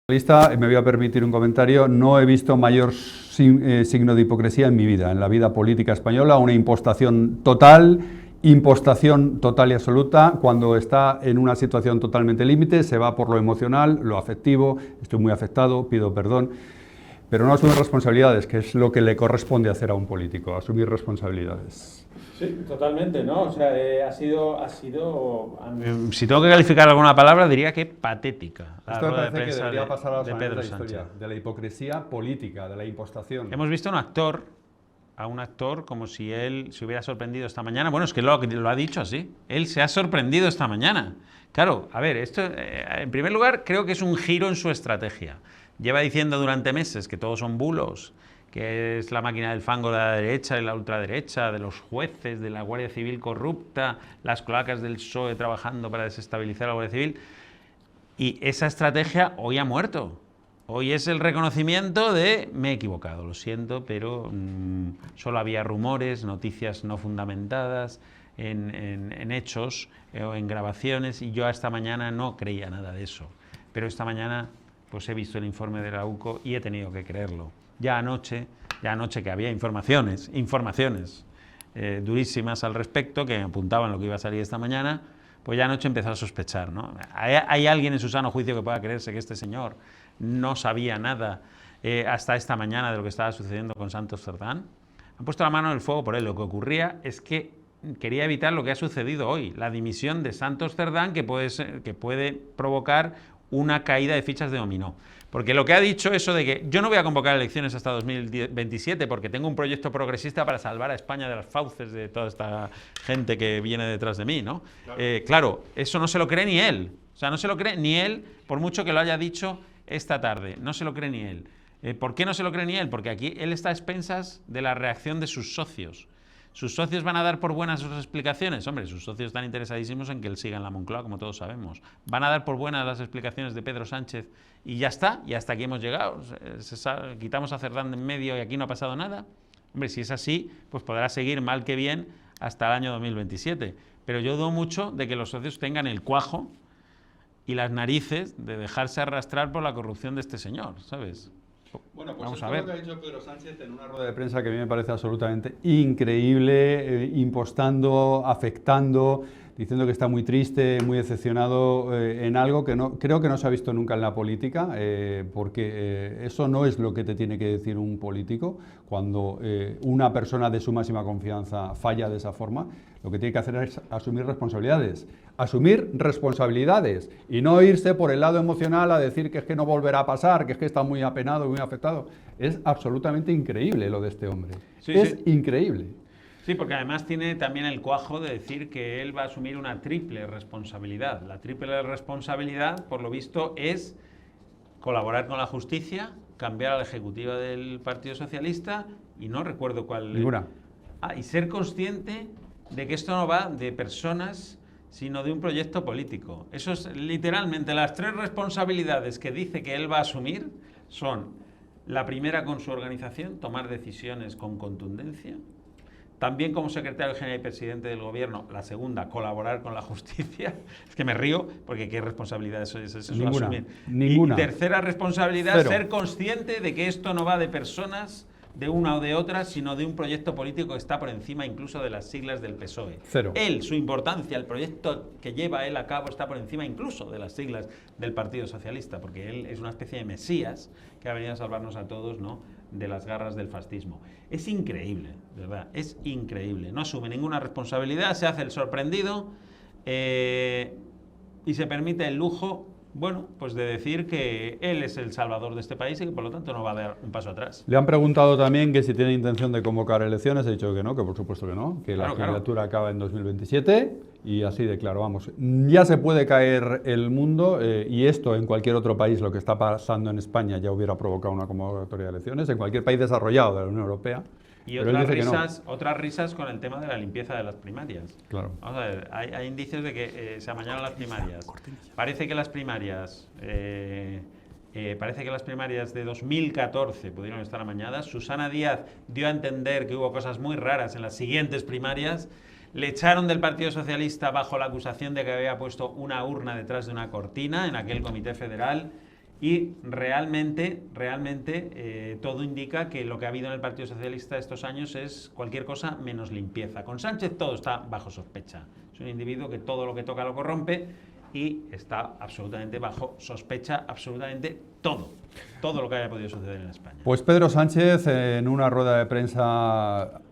Me voy a permitir un comentario. No he visto mayor signo de hipocresía en mi vida, en la vida política española, una impostación total y absoluta. Cuando está en una situación totalmente límite, se va por lo emocional, lo afectivo, estoy muy afectado, pido perdón, pero no asume responsabilidades, que es lo que le corresponde hacer a un político, asumir responsabilidades. Sí, totalmente, ¿no? O sea, ha sido... Si tengo que calificar alguna palabra, diría que patética. Esto me parece que debería pasar a la historia de la hipocresía política, de la impostación. Hemos visto a un actor como si él se hubiera sorprendido esta mañana. Bueno, es que lo ha dicho así. Él se ha sorprendido esta mañana. Claro, a ver, esto en primer lugar creo que es un giro en su estrategia. Lleva diciendo durante meses que todos son bulos, que es la máquina del fango de la derecha y la ultraderecha, de los jueces, de la Guardia Civil corrupta, las cloacas del PSOE trabajando para desestabilizar a la Guardia Civil. Y esa estrategia hoy ha muerto. Hoy es el reconocimiento de me he equivocado, lo siento, pero solo había rumores, noticias no fundamentadas en hechos o en grabaciones, y yo esta mañana no creía nada de eso. Pero esta mañana pues he visto el informe de la UCO y he tenido que creerlo. Ya anoche que había informaciones durísimas al respecto que me apuntaban lo que iba a salir esta mañana, pues ya anoche empezó a sospechar, ¿no? ¿Hay alguien en su sano juicio que pueda creerse que este señor no sabía nada hasta esta mañana de lo que estaba sucediendo con Santos Cerdán? Han puesto la mano en el fuego por él. Lo que ocurría es que quería evitar lo que ha sucedido hoy, la dimisión de Santos Cerdán, que puede provocar una caída de fichas de dominó. Porque lo que ha dicho eso de que yo no voy a convocar elecciones hasta 2027 porque tengo un proyecto progresista para salvar a España de las fauces de toda esta gente que viene detrás de mí, ¿no? Claro, eso no se lo cree ni él. O sea, no se lo cree ni él, por mucho que lo haya dicho esta tarde. No se lo cree ni él. ¿Por qué no se lo cree ni él? Porque aquí él está a expensas de la reacción de sus socios. ¿Sus socios van a dar por buenas sus explicaciones? Hombre, sus socios están interesadísimos en que él siga en la Moncloa, como todos sabemos. ¿Van a dar por buenas las explicaciones de Pedro Sánchez y ya está? Y hasta aquí hemos llegado. Quitamos a Cerdán de en medio y aquí no ha pasado nada. Hombre, si es así, pues podrá seguir mal que bien hasta el año 2027. Pero yo dudo mucho de que los socios tengan el cuajo y las narices de dejarse arrastrar por la corrupción de este señor, ¿sabes? Bueno, pues vamos a ver. Lo que ha dicho Pedro Sánchez en una rueda de prensa que a mí me parece absolutamente increíble, impostando, afectando, diciendo que está muy triste, muy decepcionado en algo que creo que no se ha visto nunca en la política, porque eso no es lo que te tiene que decir un político. Cuando una persona de su máxima confianza falla de esa forma, lo que tiene que hacer es asumir responsabilidades y no irse por el lado emocional a decir que es que no volverá a pasar, que es que está muy apenado, muy afectado. Es absolutamente increíble lo de este hombre. Sí, increíble. Sí, porque además tiene también el cuajo de decir que él va a asumir una triple responsabilidad. La triple responsabilidad, por lo visto, es colaborar con la justicia, cambiar a la ejecutiva del Partido Socialista y no recuerdo cuál. Ninguna. Y ser consciente de que esto no va de personas, sino de un proyecto político. Eso es literalmente las tres responsabilidades que dice que él va a asumir son: la primera, con su organización, tomar decisiones con contundencia; también como secretario general y presidente del gobierno; la segunda, colaborar con la justicia. Es que me río porque qué responsabilidad eso es asumir. Ninguna. Y tercera responsabilidad, ser consciente de que esto no va de personas de una o de otra, sino de un proyecto político que está por encima incluso de las siglas del PSOE. Cero. Él, su importancia, el proyecto que lleva él a cabo está por encima incluso de las siglas del Partido Socialista, porque él es una especie de mesías que ha venido a salvarnos a todos, ¿no?, de las garras del fascismo. Es increíble, de verdad, es increíble. No asume ninguna responsabilidad, se hace el sorprendido y se permite el lujo, bueno, pues de decir que él es el salvador de este país y que por lo tanto no va a dar un paso atrás. Le han preguntado también que si tiene intención de convocar elecciones, ha dicho que no, que por supuesto que no, que la legislatura acaba en 2027 y así de claro, vamos, ya se puede caer el mundo y esto en cualquier otro país, lo que está pasando en España ya hubiera provocado una convocatoria de elecciones, en cualquier país desarrollado de la Unión Europea. Y otras risas con el tema de la limpieza de las primarias. Claro. Vamos a ver, hay indicios de que se amañaron las primarias. Parece que las primarias de 2014 pudieron estar amañadas. Susana Díaz dio a entender que hubo cosas muy raras en las siguientes primarias. Le echaron del Partido Socialista bajo la acusación de que había puesto una urna detrás de una cortina en aquel comité federal. Y realmente todo indica que lo que ha habido en el Partido Socialista estos años es cualquier cosa menos limpieza. Con Sánchez todo está bajo sospecha. Es un individuo que todo lo que toca lo corrompe y está absolutamente bajo sospecha, absolutamente todo lo que haya podido suceder en España. Pues Pedro Sánchez, en una rueda de prensa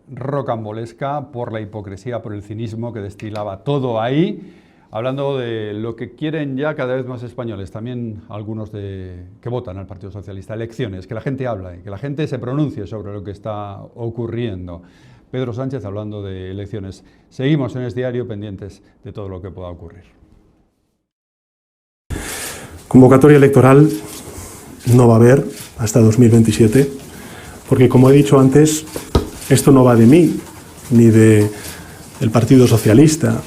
rocambolesca por la hipocresía, por el cinismo que destilaba todo ahí, hablando de lo que quieren ya cada vez más españoles, también algunos que votan al Partido Socialista, elecciones, que la gente habla y que la gente se pronuncie sobre lo que está ocurriendo. Pedro Sánchez hablando de elecciones. Seguimos en Es Diario pendientes de todo lo que pueda ocurrir. Convocatoria electoral no va a haber hasta 2027, porque como he dicho antes, esto no va de mí, ni del Partido Socialista,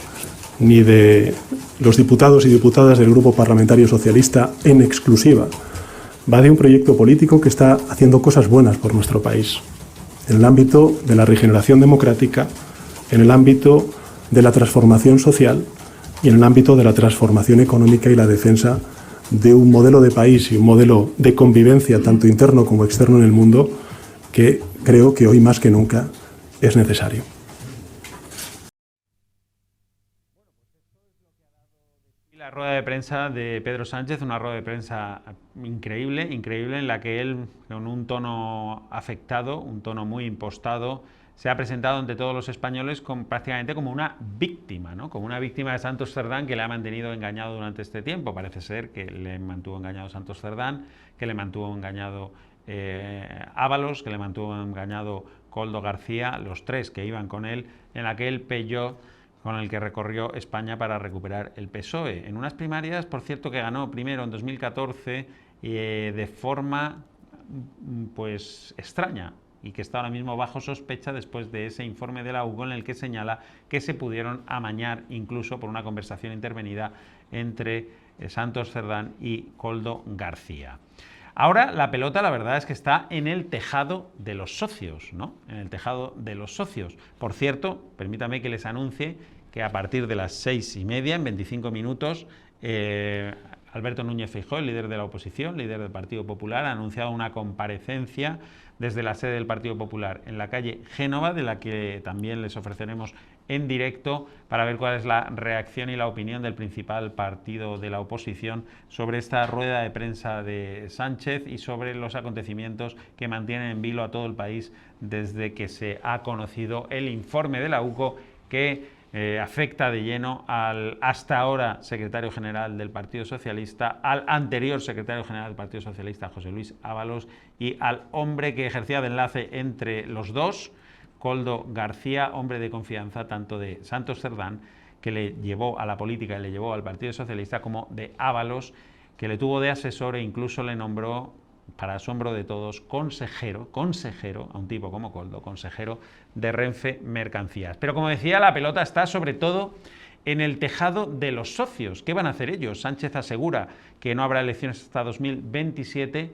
ni de los diputados y diputadas del Grupo Parlamentario Socialista en exclusiva. Va de un proyecto político que está haciendo cosas buenas por nuestro país, en el ámbito de la regeneración democrática, en el ámbito de la transformación social y en el ámbito de la transformación económica y la defensa de un modelo de país y un modelo de convivencia tanto interno como externo en el mundo que creo que hoy más que nunca es necesario. La rueda de prensa de Pedro Sánchez, una rueda de prensa increíble, en la que él, con un tono afectado, un tono muy impostado, se ha presentado ante todos los españoles prácticamente como una víctima, ¿no? Como una víctima de Santos Cerdán que le ha mantenido engañado durante este tiempo. Parece ser que le mantuvo engañado Santos Cerdán, que le mantuvo engañado Ábalos, que le mantuvo engañado Koldo García, los tres que iban con él en aquel Peugeot con el que recorrió España para recuperar el PSOE. En unas primarias, por cierto, que ganó primero en 2014 de forma pues extraña, y que está ahora mismo bajo sospecha después de ese informe de la UCO en el que señala que se pudieron amañar incluso por una conversación intervenida entre Santos Cerdán y Koldo García. Ahora la pelota, la verdad es que está en el tejado de los socios, ¿no? En el tejado de los socios. Por cierto, permítame que les anuncie que a partir de las 6:30, en 25 minutos, Alberto Núñez Feijóo, el líder de la oposición, líder del Partido Popular, ha anunciado una comparecencia desde la sede del Partido Popular en la calle Génova, de la que también les ofreceremos en directo para ver cuál es la reacción y la opinión del principal partido de la oposición sobre esta rueda de prensa de Sánchez y sobre los acontecimientos que mantienen en vilo a todo el país desde que se ha conocido el informe de la UCO que afecta de lleno al hasta ahora secretario general del Partido Socialista, al anterior secretario general del Partido Socialista, José Luis Ábalos, y al hombre que ejercía de enlace entre los dos, Koldo García, hombre de confianza tanto de Santos Cerdán, que le llevó a la política y le llevó al Partido Socialista, como de Ábalos, que le tuvo de asesor e incluso le nombró, para asombro de todos, consejero, a un tipo como Koldo, consejero de Renfe Mercancías. Pero como decía, la pelota está sobre todo en el tejado de los socios. ¿Qué van a hacer ellos? Sánchez asegura que no habrá elecciones hasta 2027,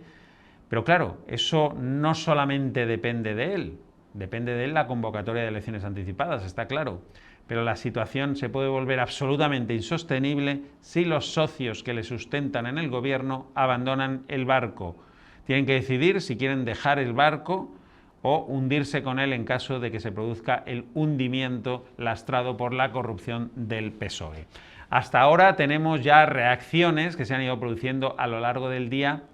pero claro, eso no solamente depende de él la convocatoria de elecciones anticipadas, está claro. Pero la situación se puede volver absolutamente insostenible si los socios que le sustentan en el gobierno abandonan el barco. Tienen que decidir si quieren dejar el barco o hundirse con él en caso de que se produzca el hundimiento lastrado por la corrupción del PSOE. Hasta ahora tenemos ya reacciones que se han ido produciendo a lo largo del día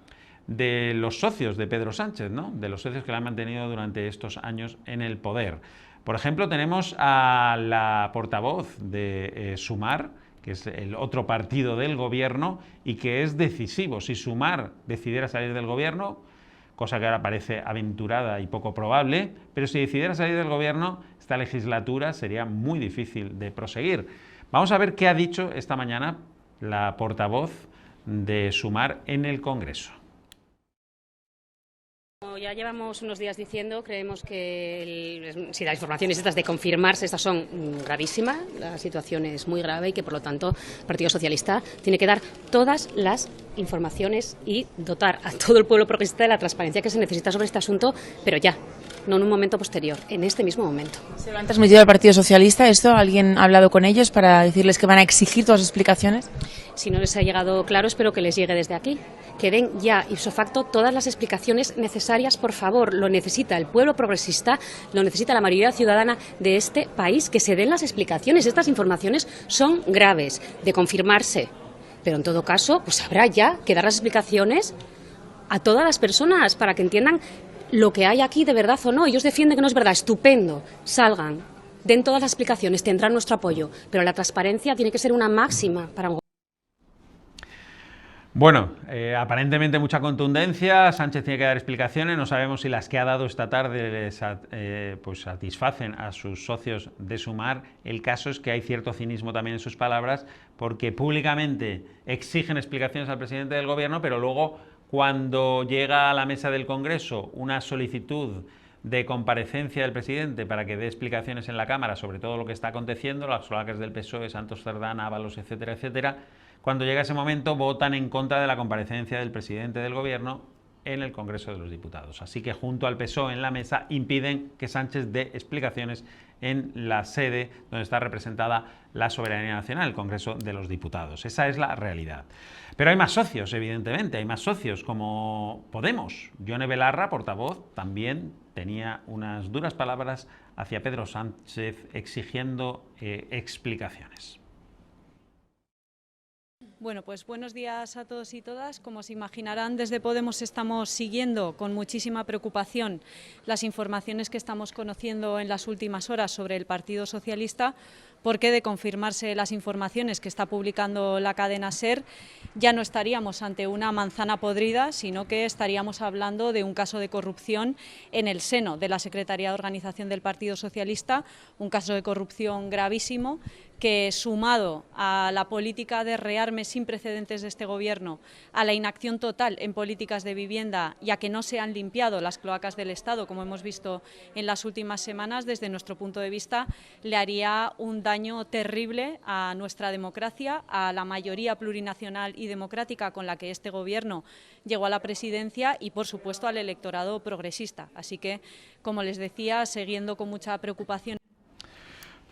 de los socios de Pedro Sánchez, ¿no? De los socios que le han mantenido durante estos años en el poder. Por ejemplo, tenemos a la portavoz de Sumar, que es el otro partido del gobierno y que es decisivo. Si Sumar decidiera salir del gobierno, cosa que ahora parece aventurada y poco probable, pero si decidiera salir del gobierno, esta legislatura sería muy difícil de proseguir. Vamos a ver qué ha dicho esta mañana la portavoz de Sumar en el Congreso. Como ya llevamos unos días diciendo, creemos que si las informaciones estas de confirmarse, estas son gravísimas, la situación es muy grave y que por lo tanto el Partido Socialista tiene que dar todas las informaciones y dotar a todo el pueblo progresista de la transparencia que se necesita sobre este asunto, pero ya. no en un momento posterior, en este mismo momento. ¿Se lo han transmitido al Partido Socialista esto? ¿Alguien ha hablado con ellos para decirles que van a exigir todas las explicaciones? Si no les ha llegado claro, espero que les llegue desde aquí. Que den ya ipso facto todas las explicaciones necesarias, por favor. Lo necesita el pueblo progresista, lo necesita la mayoría ciudadana de este país, que se den las explicaciones. Estas informaciones son graves, de confirmarse. Pero en todo caso, pues habrá ya que dar las explicaciones a todas las personas para que entiendan lo que hay aquí de verdad o no. Ellos defienden que no es verdad. Estupendo. Salgan. Den todas las explicaciones. Tendrán nuestro apoyo. Pero la transparencia tiene que ser una máxima para un. Bueno, aparentemente mucha contundencia. Sánchez tiene que dar explicaciones. No sabemos si las que ha dado esta tarde les pues satisfacen a sus socios de Sumar. El caso es que hay cierto cinismo también en sus palabras, porque públicamente exigen explicaciones al presidente del gobierno, pero luego, cuando llega a la mesa del Congreso una solicitud de comparecencia del presidente para que dé explicaciones en la Cámara sobre todo lo que está aconteciendo, las solacas del PSOE, Santos Cerdán, Ábalos, etcétera, etcétera, cuando llega ese momento votan en contra de la comparecencia del presidente del gobierno en el Congreso de los Diputados. Así que junto al PSOE en la mesa impiden que Sánchez dé explicaciones en la sede donde está representada la soberanía nacional, el Congreso de los Diputados. Esa es la realidad. Pero hay más socios, evidentemente, hay más socios como Podemos. Yone Belarra, portavoz, también tenía unas duras palabras hacia Pedro Sánchez exigiendo explicaciones. Bueno, pues buenos días a todos y todas. Como se imaginarán, desde Podemos estamos siguiendo con muchísima preocupación las informaciones que estamos conociendo en las últimas horas sobre el Partido Socialista, porque de confirmarse las informaciones que está publicando la cadena SER, ya no estaríamos ante una manzana podrida, sino que estaríamos hablando de un caso de corrupción en el seno de la Secretaría de Organización del Partido Socialista, un caso de corrupción gravísimo que, sumado a la política de rearme sin precedentes de este Gobierno, a la inacción total en políticas de vivienda y a que no se han limpiado las cloacas del Estado, como hemos visto en las últimas semanas, desde nuestro punto de vista, le haría un daño terrible a nuestra democracia, a la mayoría plurinacional y democrática con la que este Gobierno llegó a la presidencia y, por supuesto, al electorado progresista. Así que, como les decía, siguiendo con mucha preocupación.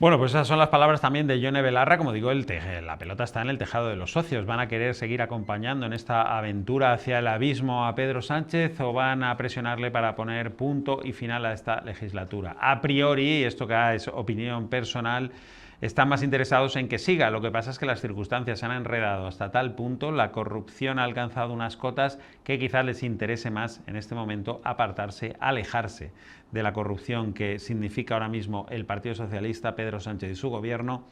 Bueno, pues esas son las palabras también de Yone Belarra. Como digo, la pelota está en el tejado de los socios. ¿Van a querer seguir acompañando en esta aventura hacia el abismo a Pedro Sánchez o van a presionarle para poner punto y final a esta legislatura? A priori, esto que es opinión personal, están más interesados en que siga. Lo que pasa es que las circunstancias se han enredado hasta tal punto, la corrupción ha alcanzado unas cotas que quizás les interese más en este momento apartarse, alejarse de la corrupción que significa ahora mismo el Partido Socialista, Pedro Sánchez y su gobierno,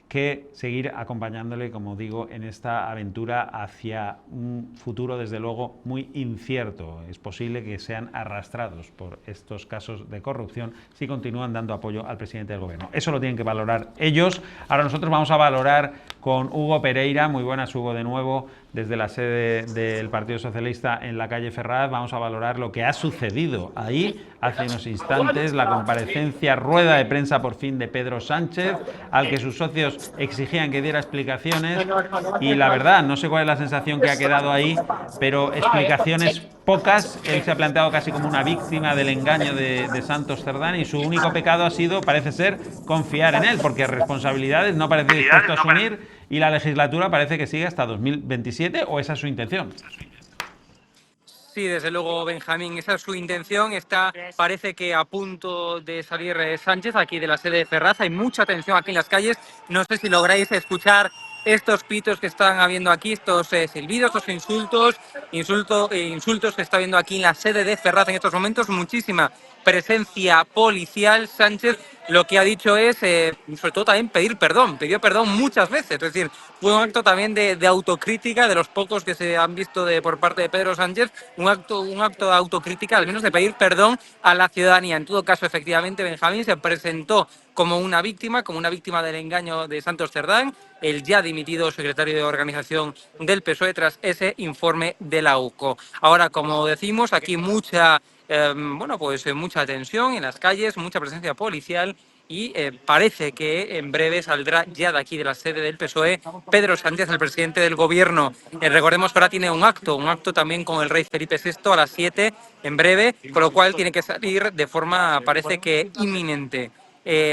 que seguir acompañándole, como digo, en esta aventura hacia un futuro, desde luego, muy incierto. Es posible que sean arrastrados por estos casos de corrupción si continúan dando apoyo al presidente del gobierno. Eso lo tienen que valorar ellos. Ahora nosotros vamos a valorar con Hugo Pereira. Muy buenas, Hugo, de nuevo, desde la sede del Partido Socialista en la calle Ferraz. Vamos a valorar lo que ha sucedido ahí hace unos instantes, la comparecencia, rueda de prensa por fin de Pedro Sánchez, al que sus socios exigían que diera explicaciones, y la verdad, no sé cuál es la sensación que ha quedado ahí, pero explicaciones pocas. Él se ha planteado casi como una víctima del engaño de Santos Cerdán, y su único pecado ha sido, parece ser, confiar en él, porque responsabilidades no parece dispuesto a asumir, y la legislatura parece que sigue hasta 2027, o esa es su intención. Sí, desde luego, Benjamín, esa es su intención. Parece que a punto de salir Sánchez aquí de la sede de Ferraz. Hay mucha tensión aquí en las calles. No sé si lográis escuchar estos pitos que están habiendo aquí, estos silbidos, estos insultos que está habiendo aquí en la sede de Ferraz en estos momentos. Muchísima presencia policial. Sánchez lo que ha dicho es, sobre todo también pedir perdón. Pidió perdón muchas veces. Es decir, fue un acto también de autocrítica, de los pocos que se han visto por parte de Pedro Sánchez, un acto de autocrítica, al menos de pedir perdón a la ciudadanía. En todo caso, efectivamente, Benjamín se presentó como una víctima del engaño de Santos Cerdán, el ya dimitido secretario de Organización del PSOE, tras ese informe de la UCO. Ahora, como decimos, aquí mucha tensión en las calles, mucha presencia policial, y parece que en breve saldrá ya de aquí, de la sede del PSOE, Pedro Sánchez, el presidente del gobierno. Recordemos que ahora tiene un acto también con el rey Felipe VI a las 7 en breve, con lo cual tiene que salir de forma, parece que inminente.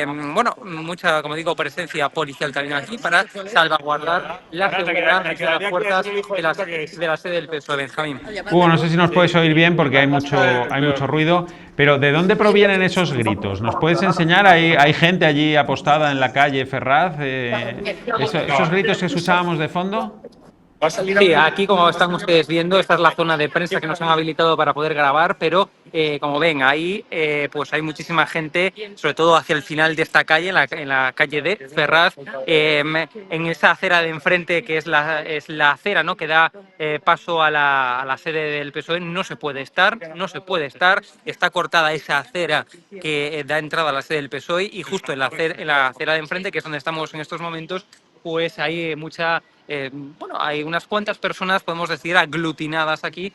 Bueno, mucha, como digo, presencia policial también aquí para salvaguardar la seguridad de las puertas de la sede del PSOE. Benjamín. Hugo, no sé si nos puedes oír bien porque hay mucho ruido, pero ¿de dónde provienen esos gritos? ¿Nos puedes enseñar? ¿Hay gente allí apostada en la calle Ferraz? ¿Esos gritos que escuchábamos de fondo? Sí, aquí como están ustedes viendo, esta es la zona de prensa que nos han habilitado para poder grabar, pero como ven ahí, pues hay muchísima gente, sobre todo hacia el final de esta calle, en la calle de Ferraz, en esa acera de enfrente que es la acera, ¿no?, que da paso a la sede del PSOE. No se puede estar, está cortada esa acera que da entrada a la sede del PSOE, y justo en la acera de enfrente, que es donde estamos en estos momentos, pues hay hay unas cuantas personas, podemos decir, aglutinadas aquí,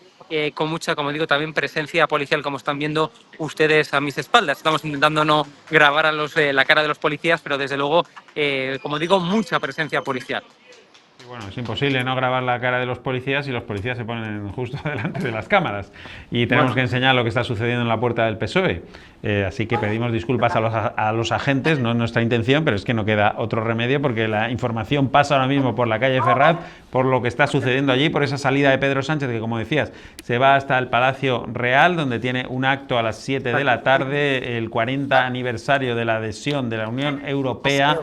con mucha, como digo, también presencia policial, como están viendo ustedes a mis espaldas. Estamos intentando no grabar a la cara de los policías, pero desde luego, como digo, mucha presencia policial. Bueno, es imposible no grabar la cara de los policías y los policías se ponen justo delante de las cámaras. Y tenemos que enseñar lo que está sucediendo en la puerta del PSOE. Así que pedimos disculpas a los agentes, no es nuestra intención, pero es que no queda otro remedio porque la información pasa ahora mismo por la calle Ferraz, por lo que está sucediendo allí, por esa salida de Pedro Sánchez, que como decías, se va hasta el Palacio Real, donde tiene un acto a las 7 de la tarde, el 40 aniversario de la adhesión de la Unión Europea,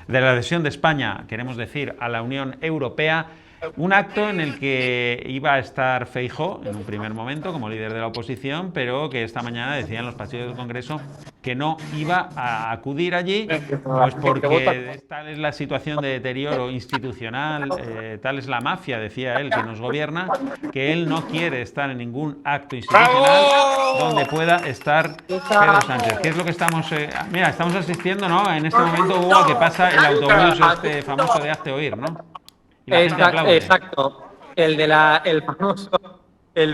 de la adhesión de España, queremos decir, a la Unión Europea. Un acto en el que iba a estar Feijóo en un primer momento como líder de la oposición, pero que esta mañana decían los pasillos del Congreso que no iba a acudir allí, pues porque tal es la situación de deterioro institucional, tal es la mafia, decía él, que nos gobierna, que él no quiere estar en ningún acto institucional donde pueda estar Pedro Sánchez. ¿Qué es lo que estamos? Mira, estamos asistiendo, ¿no?, en este momento, Hugo, a que pasa el autobús este famoso de Hazte Oír, ¿no? Exacto, el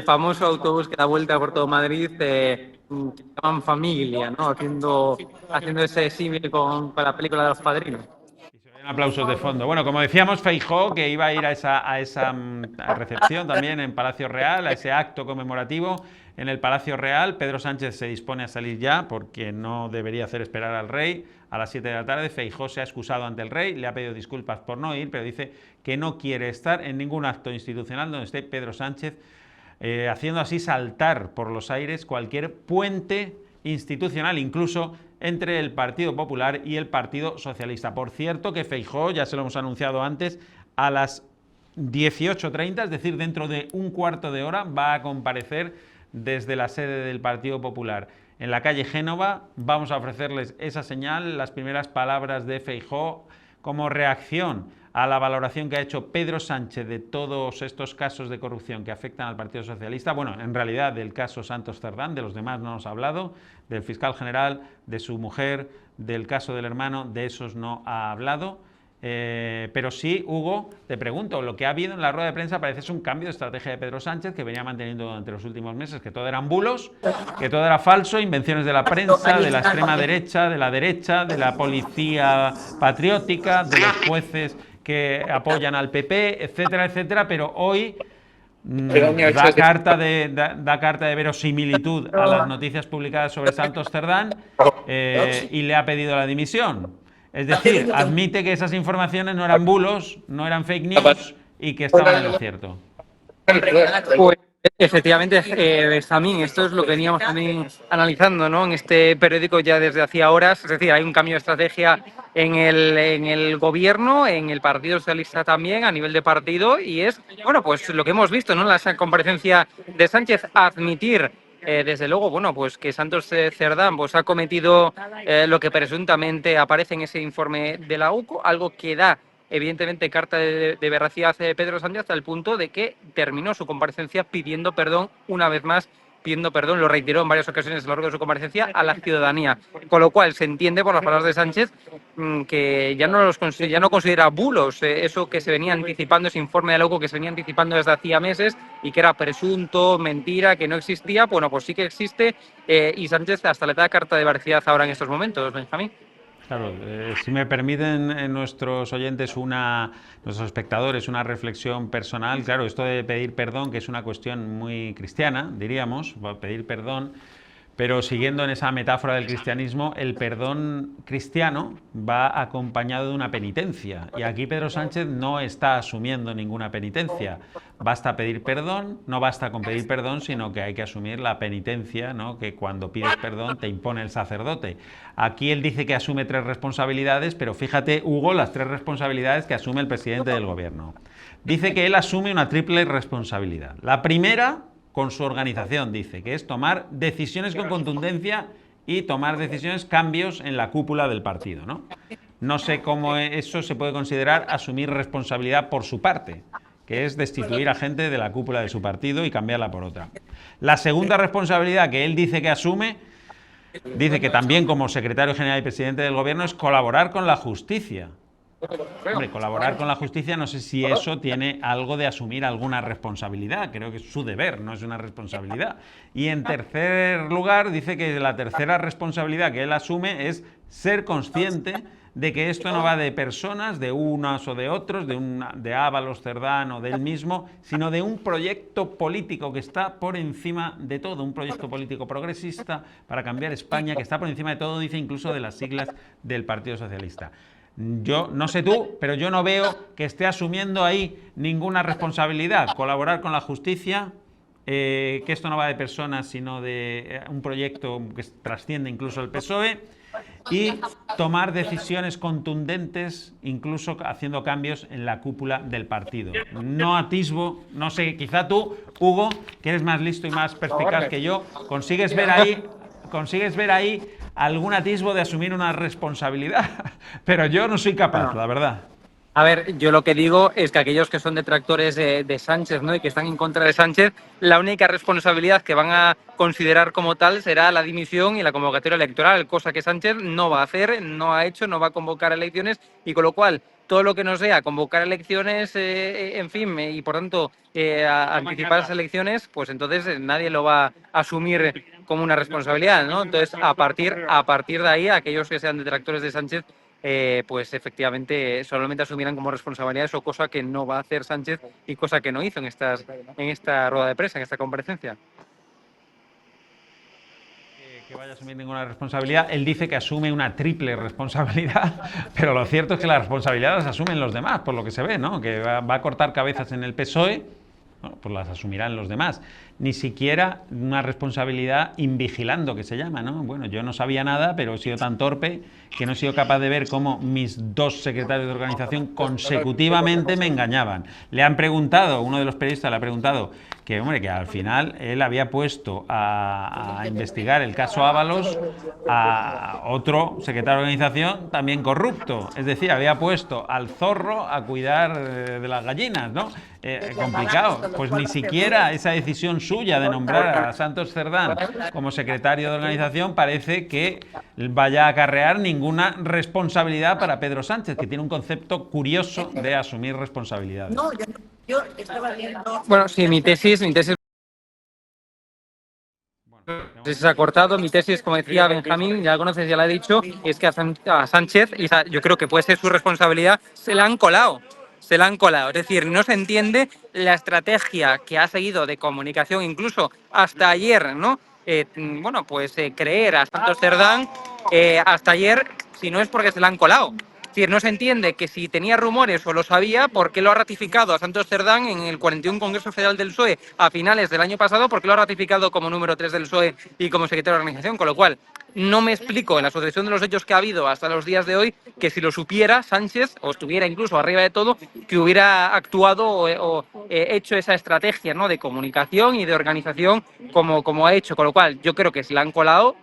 famoso autobús que da vuelta por todo Madrid, que llaman Familia, ¿no? Haciendo ese símil con la película de Los Padrinos. Aplausos de fondo. Bueno, como decíamos, Feijóo, que iba a ir a esa recepción también en Palacio Real, a ese acto conmemorativo en el Palacio Real. Pedro Sánchez se dispone a salir ya porque no debería hacer esperar al rey. A las 7 de la tarde, Feijóo se ha excusado ante el rey, le ha pedido disculpas por no ir, pero dice que no quiere estar en ningún acto institucional donde esté Pedro Sánchez, haciendo así saltar por los aires cualquier puente institucional, incluso entre el Partido Popular y el Partido Socialista. Por cierto, que Feijóo, ya se lo hemos anunciado antes, a las 18:30, es decir, dentro de un cuarto de hora, va a comparecer desde la sede del Partido Popular en la calle Génova. Vamos a ofrecerles esa señal, las primeras palabras de Feijóo como reacción a la valoración que ha hecho Pedro Sánchez de todos estos casos de corrupción que afectan al Partido Socialista. Bueno, en realidad del caso Santos Cerdán, de los demás no nos ha hablado, del fiscal general, de su mujer, del caso del hermano, de esos no ha hablado. Pero sí, Hugo, te pregunto, lo que ha habido en la rueda de prensa parece ser un cambio de estrategia de Pedro Sánchez que venía manteniendo durante los últimos meses, que todo eran bulos, que todo era falso, invenciones de la prensa, de la extrema derecha, de la policía patriótica, de los jueces que apoyan al PP, etcétera, etcétera, pero hoy da carta de verosimilitud a las noticias publicadas sobre Santos Cerdán y le ha pedido la dimisión. Es decir, admite que esas informaciones no eran bulos, no eran fake news y que estaban en lo cierto. Pues efectivamente, Benjamín, esto es lo que veníamos también analizando, ¿no?, en este periódico ya desde hacía horas. Es decir, hay un cambio de estrategia en el gobierno, en el Partido Socialista también, a nivel de partido, y es, bueno, pues lo que hemos visto, ¿no?, en la comparecencia de Sánchez, admitir desde luego, bueno, pues que Santos Cerdán pues ha cometido lo que presuntamente aparece en ese informe de la UCO, algo que da evidentemente carta de veracidad a Pedro Sánchez, hasta el punto de que terminó su comparecencia pidiendo perdón una vez más, lo reiteró en varias ocasiones a lo largo de su comparecencia, a la ciudadanía. Con lo cual se entiende por las palabras de Sánchez que ya no considera bulos eso que se venía anticipando, ese informe de la UCO que se venía anticipando desde hacía meses y que era presunto, mentira, que no existía. Bueno, pues sí que existe, y Sánchez hasta le da carta de veracidad ahora en estos momentos, Benjamín. Claro, si me permiten nuestros oyentes, nuestros espectadores, una reflexión personal. Claro, esto de pedir perdón, que es una cuestión muy cristiana, diríamos, pedir perdón, pero siguiendo en esa metáfora del cristianismo, el perdón cristiano va acompañado de una penitencia. Y aquí Pedro Sánchez no está asumiendo ninguna penitencia. Basta pedir perdón, no basta con pedir perdón, sino que hay que asumir la penitencia, ¿no?, que cuando pides perdón te impone el sacerdote. Aquí él dice que asume 3 responsabilidades, pero fíjate, Hugo, las 3 responsabilidades que asume el presidente del gobierno. Dice que él asume una triple responsabilidad. La primera, con su organización, dice que es tomar decisiones con contundencia y tomar decisiones, cambios en la cúpula del partido, ¿no? No sé cómo eso se puede considerar asumir responsabilidad por su parte, que es destituir a gente de la cúpula de su partido y cambiarla por otra. La segunda responsabilidad que él dice que asume, dice que también como secretario general y presidente del gobierno, es colaborar con la justicia. Hombre, colaborar con la justicia, no sé si eso tiene algo de asumir alguna responsabilidad. Creo que es su deber, no es una responsabilidad. Y en tercer lugar, dice que la tercera responsabilidad que él asume es ser consciente de que esto no va de personas, de unas o de otros, de Ábalos, Cerdán o del mismo, sino de un proyecto político que está por encima de todo, un proyecto político progresista para cambiar España, que está por encima de todo, dice incluso de las siglas del Partido Socialista. Yo no sé tú, pero yo no veo que esté asumiendo ahí ninguna responsabilidad. Colaborar con la justicia, que esto no va de personas, sino de un proyecto que trasciende incluso el PSOE, y tomar decisiones contundentes, incluso haciendo cambios en la cúpula del partido. No atisbo, no sé, quizá tú, Hugo, que eres más listo y más perspicaz que yo, consigues ver ahí algún atisbo de asumir una responsabilidad, pero yo no soy capaz, la verdad. A ver, yo lo que digo es que aquellos que son detractores de Sánchez, ¿no?, y que están en contra de Sánchez, la única responsabilidad que van a considerar como tal será la dimisión y la convocatoria electoral, cosa que Sánchez no va a hacer, no ha hecho, no va a convocar elecciones, y con lo cual todo lo que no sea convocar elecciones, en fin, y por tanto anticipar las elecciones, pues entonces nadie lo va a asumir como una responsabilidad, ¿no? Entonces, a partir de ahí, aquellos que sean detractores de Sánchez, pues efectivamente solamente asumirán como responsabilidad eso, cosa que no va a hacer Sánchez y cosa que no hizo en esta rueda de prensa, en esta comparecencia. Que vaya a asumir ninguna responsabilidad. Él dice que asume una triple responsabilidad, pero lo cierto es que las responsabilidades las asumen los demás, por lo que se ve, ¿no? Que va a cortar cabezas en el PSOE, bueno, pues las asumirán los demás. Ni siquiera una responsabilidad invigilando, que se llama, ¿no? Bueno, yo no sabía nada, pero he sido tan torpe que no he sido capaz de ver cómo mis 2 secretarios de organización consecutivamente me engañaban. Le han preguntado, uno de los periodistas le ha preguntado que, hombre, que al final él había puesto a investigar el caso Ábalos a otro secretario de organización también corrupto. Es decir, había puesto al zorro a cuidar de las gallinas, ¿no? Complicado. Pues ni siquiera esa decisión suya de nombrar a Santos Cerdán como secretario de organización parece que vaya a acarrear ninguna responsabilidad para Pedro Sánchez, que tiene un concepto curioso de asumir responsabilidades. No, yo estaba viendo... Bueno, sí, mi tesis se ha cortado. Mi tesis, como decía Benjamín, ya la conoces, ya la he dicho, es que a Sánchez, y yo creo que puede ser su responsabilidad, se la han colado. Es decir, no se entiende la estrategia que ha seguido de comunicación, incluso hasta ayer, ¿no? Creer a Santos Cerdán hasta ayer, si no es porque se la han colado. Es decir, no se entiende que si tenía rumores o lo sabía, ¿por qué lo ha ratificado a Santos Cerdán en el 41 Congreso Federal del PSOE a finales del año pasado? ¿Por qué lo ha ratificado como número 3 del PSOE y como secretario de organización? Con lo cual, no me explico en la sucesión de los hechos que ha habido hasta los días de hoy que si lo supiera Sánchez, o estuviera incluso arriba de todo, que hubiera actuado o hecho esa estrategia, ¿no?, de comunicación y de organización como ha hecho. Con lo cual, yo creo que se la han colado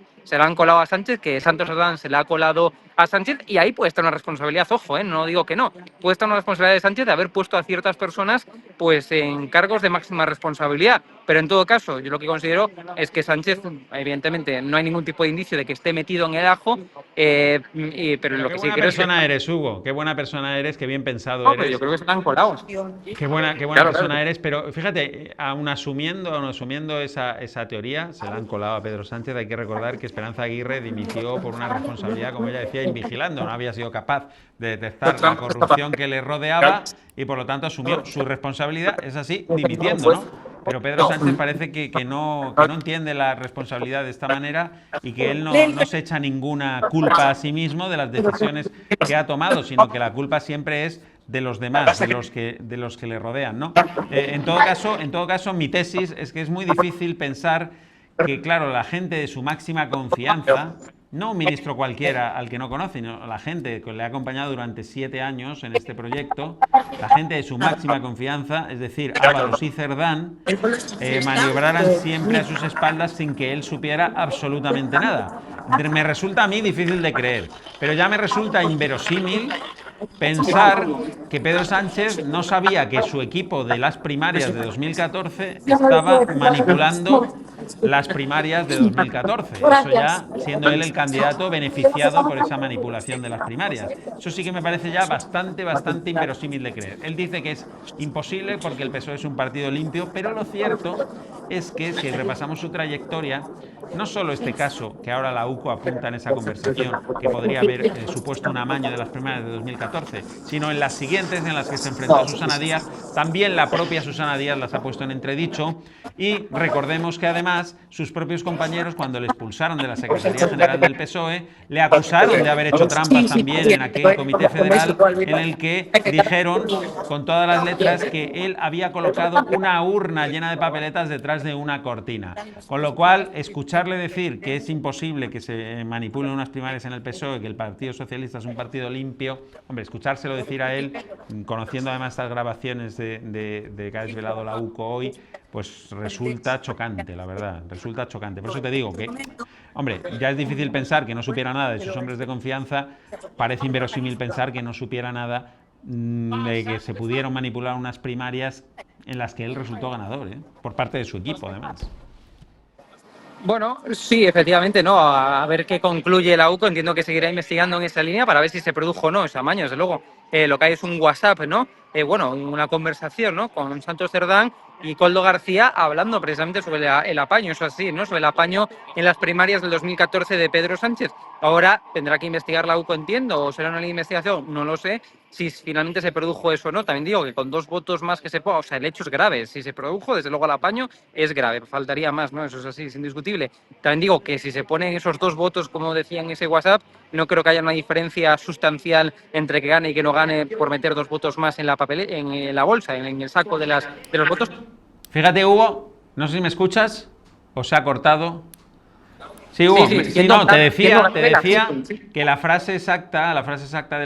a Sánchez, que Santos Cerdán se le ha colado a Sánchez, y ahí puede estar una responsabilidad, ojo, no digo que no, puede estar una responsabilidad de Sánchez de haber puesto a ciertas personas pues en cargos de máxima responsabilidad, pero en todo caso, yo lo que considero es que Sánchez, evidentemente, no hay ningún tipo de indicio de que esté metido en el ajo, pero lo que sí creo es que... Qué buena persona eres, Hugo, qué buena persona eres, qué bien pensado No, eres. pero yo creo que se la han colado. Qué buena Claro, persona claro. eres, pero fíjate, aun asumiendo esa teoría, se la han colado a Pedro Sánchez. Hay que recordar que Esperanza Aguirre dimitió por una responsabilidad, como ella decía, invigilando. No había sido capaz de detectar la corrupción que le rodeaba y por lo tanto asumió su responsabilidad, es así, dimitiendo, ¿no? Pero Pedro Sánchez parece que no entiende la responsabilidad de esta manera y que él no se echa ninguna culpa a sí mismo de las decisiones que ha tomado, sino que la culpa siempre es de los demás, de los que le rodean, ¿no? En todo caso, mi tesis es que es muy difícil pensar que, claro, la gente de su máxima confianza, no un ministro cualquiera al que no conoce, sino la gente que le ha acompañado durante 7 años en este proyecto, la gente de su máxima confianza, es decir, Ábalos y Cerdán, maniobraran siempre a sus espaldas sin que él supiera absolutamente nada. Me resulta a mí difícil de creer, pero ya me resulta inverosímil pensar que Pedro Sánchez no sabía que su equipo de las primarias de 2014 estaba manipulando las primarias de 2014. Eso ya siendo él el candidato beneficiado por esa manipulación de las primarias. Eso sí que me parece ya bastante inverosímil de creer. Él dice que es imposible porque el PSOE es un partido limpio, pero lo cierto es que si repasamos su trayectoria, no solo este caso, que ahora la UCO apunta en esa conversación, que podría haber supuesto un amaño de las primarias de 2014, sino en las siguientes en las que se enfrentó a Susana Díaz, también la propia Susana Díaz las ha puesto en entredicho y recordemos que además sus propios compañeros, cuando le expulsaron de la Secretaría General del PSOE, le acusaron de haber hecho trampas también en aquel comité federal en el que dijeron con todas las letras que él había colocado una urna llena de papeletas detrás de una cortina. Con lo cual, escucharle decir que es imposible que se manipulen unas primarias en el PSOE, que el Partido Socialista es un partido limpio, hombre, escuchárselo decir a él, conociendo además estas grabaciones de que ha desvelado la UCO hoy, pues resulta chocante, la verdad, resulta chocante. Por eso te digo que, hombre, ya es difícil pensar que no supiera nada de sus hombres de confianza, parece inverosímil pensar que no supiera nada de que se pudieron manipular unas primarias en las que él resultó ganador, por parte de su equipo, además. Bueno, sí, efectivamente, no. A ver qué concluye la UCO. Entiendo que seguirá investigando en esa línea para ver si se produjo o no ese amaño. Desde luego, lo que hay es un WhatsApp, ¿no? Bueno, una conversación, ¿no? Con Santos Cerdán y Koldo García hablando precisamente sobre el apaño, eso así, ¿no? Sobre el apaño en las primarias del 2014 de Pedro Sánchez. Ahora tendrá que investigar la UCO, entiendo, o será una línea de investigación, no lo sé, si finalmente se produjo eso o no. También digo que con 2 votos más que se ponga, o sea, el hecho es grave. Si se produjo, desde luego el apaño es grave, faltaría más, ¿no? Eso es así, es indiscutible. También digo que si se ponen esos 2 votos, como decía en ese WhatsApp, no creo que haya una diferencia sustancial entre que gane y que no gane por meter 2 votos más en la en la bolsa, en el saco de los votos. Fíjate, Hugo, no sé si me escuchas o se ha cortado. Sí, Hugo, sí, no, te decía que la frase exacta de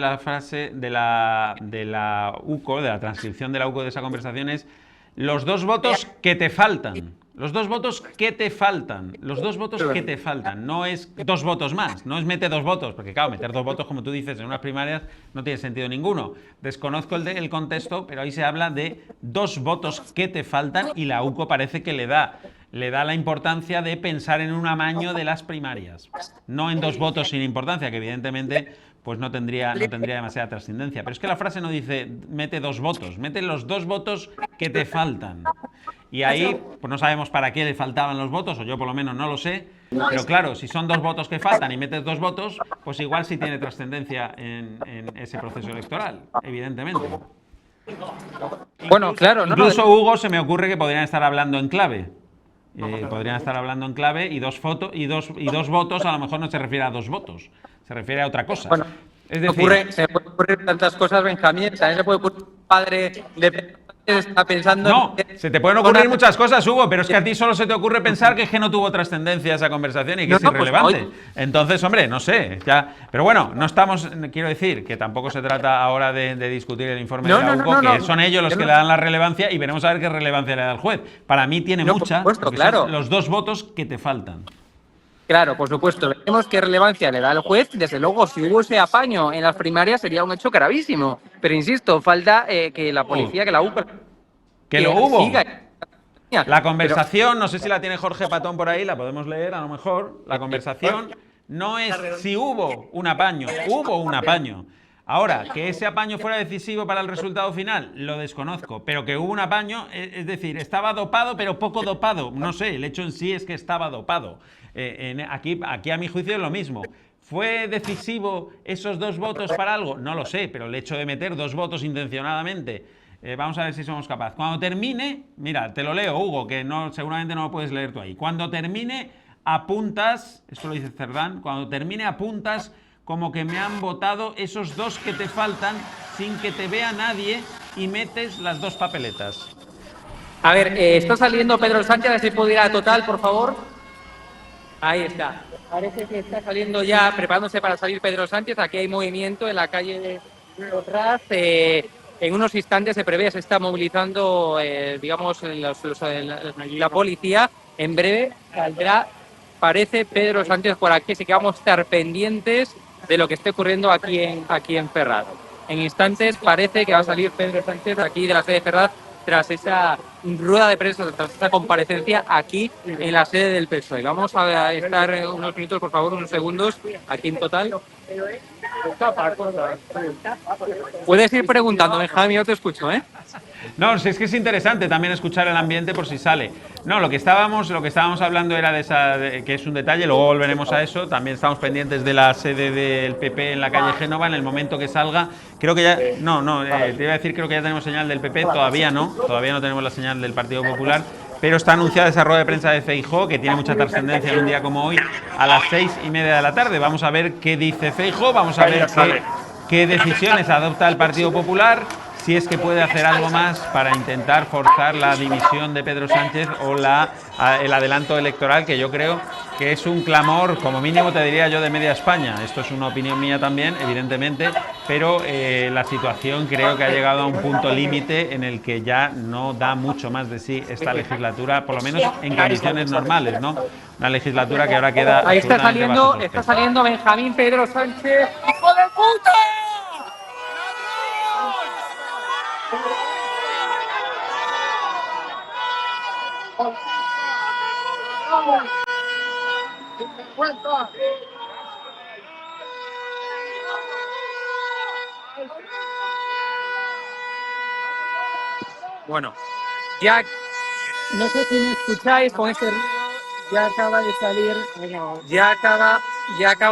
la UCO, de la transcripción de la UCO de esa conversación es los 2 votos que te faltan. Los 2 votos que te faltan. Los 2 votos que te faltan. No es 2 votos más. No es mete 2 votos. Porque claro, meter 2 votos, como tú dices, en unas primarias no tiene sentido ninguno. Desconozco el contexto, pero ahí se habla de 2 votos que te faltan y la UCO parece que le da la importancia de pensar en un amaño de las primarias. No en 2 votos sin importancia, que evidentemente pues no tendría demasiada trascendencia. Pero es que la frase no dice mete 2 votos. Mete los 2 votos que te faltan. Y ahí, pues no sabemos para qué le faltaban los votos, o yo por lo menos no lo sé, pero claro, si son 2 votos que faltan y metes 2 votos, pues igual sí tiene trascendencia en ese proceso electoral, evidentemente. Bueno, claro, ¿no? Incluso, Hugo, se me ocurre que podrían estar hablando en clave. Podrían estar hablando en clave y 2 votos a lo mejor no se refiere a 2 votos, se refiere a otra cosa. Bueno, es decir, se puede ocurrir tantas cosas, Benjamín, también se puede ocurrir un padre de está pensando... No, se te pueden ocurrir muchas cosas, Hugo, pero es que a ti solo se te ocurre pensar que no tuvo trascendencia esa conversación y que es irrelevante. Pues, entonces, hombre, no sé, ya... Pero bueno, no estamos... Quiero decir que tampoco se trata ahora de discutir el informe de la UCO, que son ellos los que le dan la relevancia y veremos a ver qué relevancia le da el juez. Para mí tiene mucha, por supuesto, porque son los 2 votos que te faltan. Claro, por supuesto. Veremos qué relevancia le da el juez. Desde luego, si hubo ese apaño en las primarias sería un hecho gravísimo. Pero insisto, falta que la policía, que la UCO... ¿Que lo hubo? La conversación, no sé si la tiene Jorge Patón por ahí, la podemos leer a lo mejor. La conversación no es si hubo un apaño, hubo un apaño. Ahora, que ese apaño fuera decisivo para el resultado final, lo desconozco, pero que hubo un apaño, es decir, estaba dopado pero poco dopado, no sé, el hecho en sí es que estaba dopado. Aquí a mi juicio es lo mismo. ¿Fue decisivo esos 2 votos para algo? No lo sé, pero el hecho de meter 2 votos intencionadamente, vamos a ver si somos capaces. Cuando termine, mira, te lo leo, Hugo, que no, seguramente no lo puedes leer tú ahí. Cuando termine, apuntas, esto lo dice Cerdán, cuando termine apuntas como que me han votado esos 2 que te faltan sin que te vea nadie y metes las 2 papeletas. A ver, está saliendo Pedro Sánchez, a ver si puede ir a total, por favor. Ahí está. Parece que está saliendo ya, preparándose para salir Pedro Sánchez. Aquí hay movimiento en la calle de Rodraz. En unos instantes se prevé, se está movilizando, digamos, la policía. En breve saldrá, parece, Pedro Sánchez por aquí, así que vamos a estar pendientes de lo que esté ocurriendo aquí en Ferraz. En instantes parece que va a salir Pedro Sánchez aquí de la sede de Ferraz tras esa rueda de prensa, tras esta comparecencia aquí en la sede del PSOE. Vamos a estar unos minutos, por favor, unos segundos, aquí en total. Puedes ir preguntando, Benjamín, yo te escucho, ¿eh? No, si es que es interesante también escuchar el ambiente por si sale. No, lo que estábamos hablando era que es un detalle, luego volveremos a eso. También estamos pendientes de la sede del PP en la calle Génova, en el momento que salga. Creo que ya, te iba a decir, creo que ya tenemos señal del PP, todavía no tenemos la señal del Partido Popular, pero está anunciada esa rueda de prensa de Feijóo, que tiene mucha trascendencia en un día como hoy, a las 6:30 de la tarde. Vamos a ver qué dice Feijóo, vamos a ver qué decisiones adopta el Partido Popular, si es que puede hacer algo más para intentar forzar la dimisión de Pedro Sánchez o el adelanto electoral, que yo creo que es un clamor, como mínimo te diría yo, de media España. Esto es una opinión mía también, evidentemente, pero la situación creo que ha llegado a un punto límite en el que ya no da mucho más de sí esta legislatura, por lo menos en condiciones normales, ¿no? Una legislatura que ahora queda... Ahí está saliendo Benjamín Pedro Sánchez. ¡Hijo de puta! Bueno, ya no sé si me escucháis con este ruido, ya acaba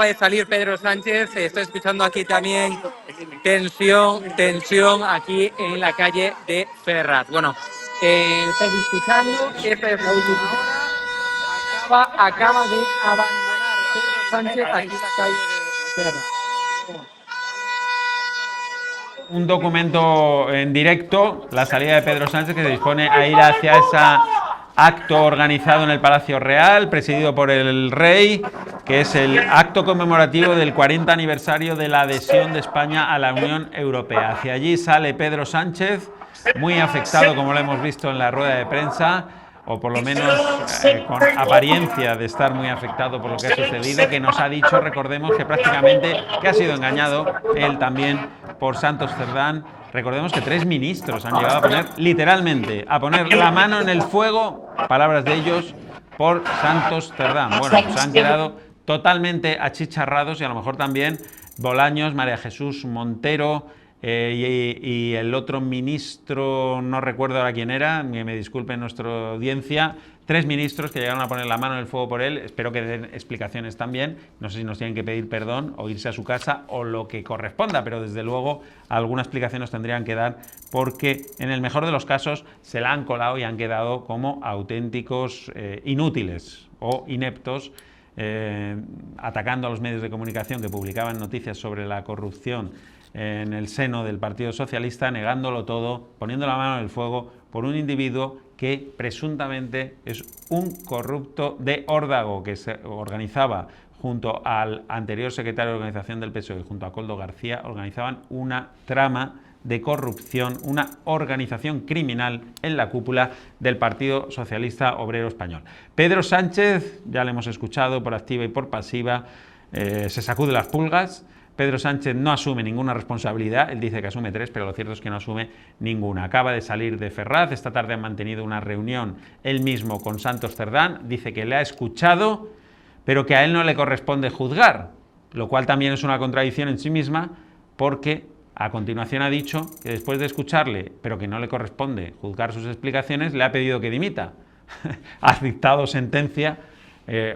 de salir Pedro Sánchez. Estoy escuchando aquí también tensión aquí en la calle de Ferraz. Bueno, estáis escuchando, esta es la última hora. Acaba de abandonar Pedro Sánchez aquí en la calle de Ferraz. Un documento en directo, la salida de Pedro Sánchez, que se dispone a ir hacia ese acto organizado en el Palacio Real, presidido por el Rey, que es el acto conmemorativo del 40 aniversario de la adhesión de España a la Unión Europea. Hacia allí sale Pedro Sánchez, muy afectado, como lo hemos visto en la rueda de prensa, o por lo menos con apariencia de estar muy afectado por lo que ha sucedido, que nos ha dicho, recordemos, que prácticamente que ha sido engañado él también por Santos Cerdán. Recordemos que 3 ministros han llegado a poner, literalmente, a poner la mano en el fuego, palabras de ellos, por Santos Cerdán. Bueno, pues han quedado totalmente achicharrados, y a lo mejor también Bolaños, María Jesús Montero, y el otro ministro, no recuerdo ahora quién era, que me disculpen nuestra audiencia. 3 ministros que llegaron a poner la mano en el fuego por él. Espero que den explicaciones también. No sé si nos tienen que pedir perdón o irse a su casa o lo que corresponda, pero desde luego alguna explicación nos tendrían que dar, porque en el mejor de los casos se la han colado y han quedado como auténticos inútiles o ineptos, atacando a los medios de comunicación que publicaban noticias sobre la corrupción en el seno del Partido Socialista, negándolo todo, poniendo la mano en el fuego por un individuo que presuntamente es un corrupto de Órdago, que se organizaba junto al anterior secretario de organización del PSOE, junto a Koldo García, organizaban una trama de corrupción, una organización criminal en la cúpula del Partido Socialista Obrero Español. Pedro Sánchez, ya le hemos escuchado por activa y por pasiva, se sacude las pulgas, Pedro Sánchez no asume ninguna responsabilidad, él dice que asume 3, pero lo cierto es que no asume ninguna. Acaba de salir de Ferraz, esta tarde han mantenido una reunión él mismo con Santos Cerdán, dice que le ha escuchado, pero que a él no le corresponde juzgar, lo cual también es una contradicción en sí misma, porque a continuación ha dicho que después de escucharle, pero que no le corresponde juzgar sus explicaciones, le ha pedido que dimita. Ha dictado sentencia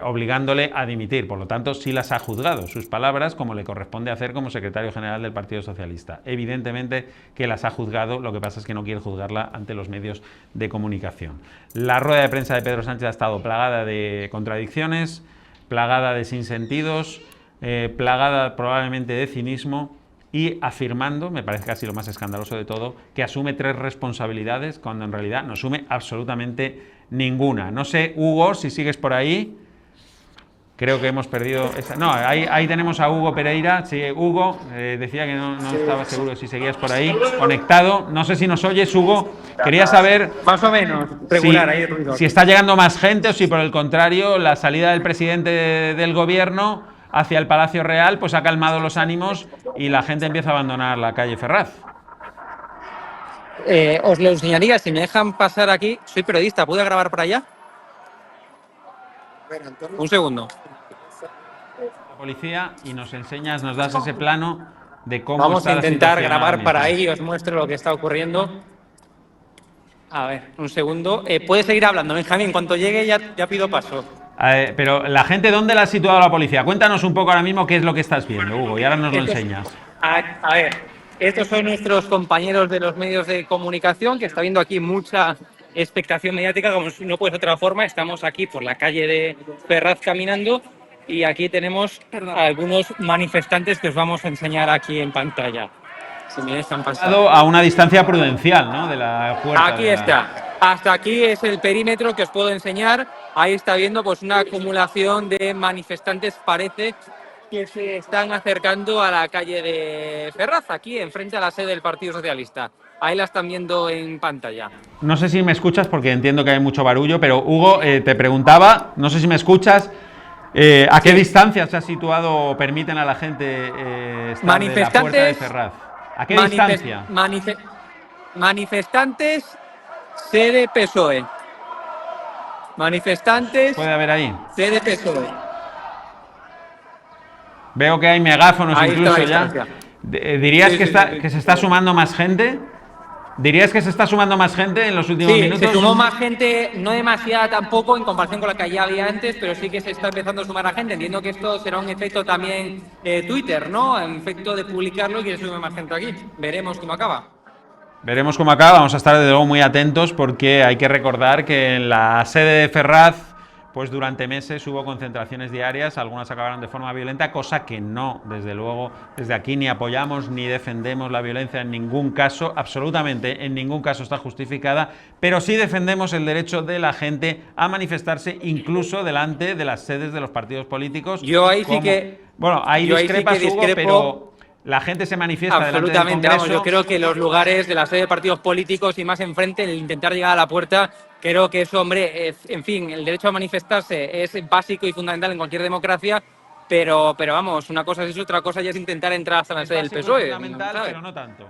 obligándole a dimitir, por lo tanto sí las ha juzgado, sus palabras, como le corresponde hacer como secretario general del Partido Socialista. Evidentemente que las ha juzgado, lo que pasa es que no quiere juzgarla ante los medios de comunicación. La rueda de prensa de Pedro Sánchez ha estado plagada de contradicciones, plagada de sinsentidos, plagada probablemente de cinismo, y afirmando, me parece casi lo más escandaloso de todo, que asume 3 responsabilidades cuando en realidad no asume absolutamente ninguna. No sé, Hugo, si sigues por ahí. Creo que hemos perdido... No, ahí tenemos a Hugo Pereira. Sí, Hugo, decía que no estaba seguro si seguías por ahí, conectado. No sé si nos oyes, Hugo. Quería saber... Más o menos, regular, ahí ruido. Si está llegando más gente o si por el contrario la salida del presidente del gobierno hacia el Palacio Real pues ha calmado los ánimos y la gente empieza a abandonar la calle Ferraz. Os lo enseñaría, si me dejan pasar aquí. Soy periodista, ¿puedo grabar para allá? Un segundo. La policía y nos das ese plano de cómo vamos está a intentar la grabar situación para ahora ahí mismo. y os muestro lo que está ocurriendo. A ver, un segundo. Puedes seguir hablando, Benjamín. En cuanto llegue ya pido paso. Pero la gente, ¿dónde la ha situado la policía? Cuéntanos un poco ahora mismo qué es lo que estás viendo, Hugo, y ahora nos lo enseñas. A ver, estos son nuestros compañeros de los medios de comunicación, que está viendo aquí mucha expectación mediática, como no puede ser de otra forma. Estamos aquí por la calle de Ferraz caminando y aquí tenemos algunos manifestantes que os vamos a enseñar aquí en pantalla. Si me dejan pasar. A una distancia prudencial, ¿no? De la puerta. Aquí está. Hasta aquí es el perímetro que os puedo enseñar. Ahí está viendo pues una acumulación de manifestantes, parece que se están acercando a la calle de Ferraz, aquí enfrente a la sede del Partido Socialista. Ahí la están viendo en pantalla. No sé si me escuchas porque entiendo que hay mucho barullo, pero Hugo, te preguntaba, no sé si me escuchas, ¿a qué distancia se ha situado o permiten a la gente estar de la puerta de Ferraz? ¿A qué distancia? Manifestantes, sede PSOE. Manifestantes, ¿Puede haber ahí? sede PSOE. Veo que hay megáfonos Ahí incluso está, ya. ¿Dirías Sí, que se está sumando más gente? ¿Dirías que se está sumando más gente en los últimos minutos? Sí, se sumó más gente, no demasiada tampoco en comparación con la que ya había antes, pero sí que se está empezando a sumar a gente. Entiendo que esto será un efecto también Twitter, ¿no? Un efecto de publicarlo y que se sume más gente aquí. Veremos cómo acaba. Veremos cómo acaba, vamos a estar desde luego muy atentos porque hay que recordar que en la sede de Ferraz pues durante meses hubo concentraciones diarias, algunas acabaron de forma violenta, cosa que no, desde luego, desde aquí ni apoyamos ni defendemos la violencia en ningún caso, absolutamente en ningún caso está justificada, pero sí defendemos el derecho de la gente a manifestarse incluso delante de las sedes de los partidos políticos. Yo ahí sí que... Bueno, ahí discrepas, sí que Hugo, pero la gente se manifiesta delante del absolutamente, Congreso. vamos, yo creo que los lugares de la sede de partidos políticos y más enfrente, el intentar llegar a la puerta, creo que eso, hombre, en fin, el derecho a manifestarse es básico y fundamental en cualquier democracia, pero vamos, una cosa es eso, otra cosa ya es intentar entrar hasta la sede del PSOE. Es fundamental, ¿sabes? pero no tanto.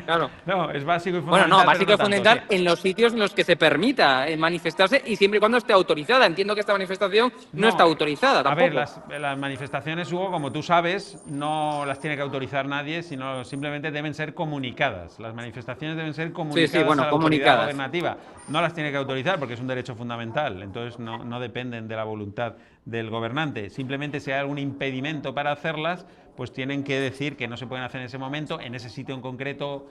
Claro. No, es básico y fundamental. Bueno, no, básico y pero no fundamental tanto, sí. en los sitios en los que se permita manifestarse y siempre y cuando esté autorizada. Entiendo que esta manifestación no está autorizada tampoco. A ver, las manifestaciones, Hugo, como tú sabes, no las tiene que autorizar nadie, sino simplemente deben ser comunicadas. Las manifestaciones deben ser comunicadas a la autoridad gobernativa. No las tiene que autorizar porque es un derecho fundamental, entonces no dependen de la voluntad del gobernante. Simplemente si hay algún impedimento para hacerlas, pues tienen que decir que no se pueden hacer en ese momento, en ese sitio en concreto,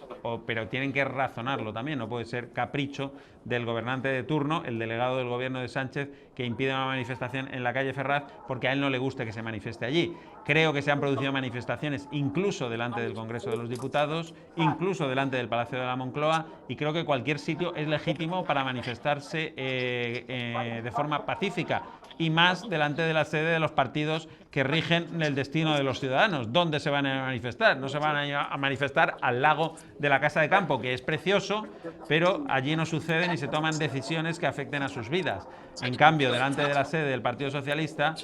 pero tienen que razonarlo también, no puede ser capricho del gobernante de turno, el delegado del gobierno de Sánchez, que impide una manifestación en la calle Ferraz porque a él no le gusta que se manifieste allí. Creo que se han producido manifestaciones incluso delante del Congreso de los Diputados, incluso delante del Palacio de la Moncloa, y creo que cualquier sitio es legítimo para manifestarse de forma pacífica, y más delante de la sede de los partidos que rigen el destino de los ciudadanos. ¿Dónde se van a manifestar? No se van a manifestar al lago de la Casa de Campo, que es precioso, pero allí no suceden y se toman decisiones que afecten a sus vidas. En cambio, delante de la sede del Partido Socialista,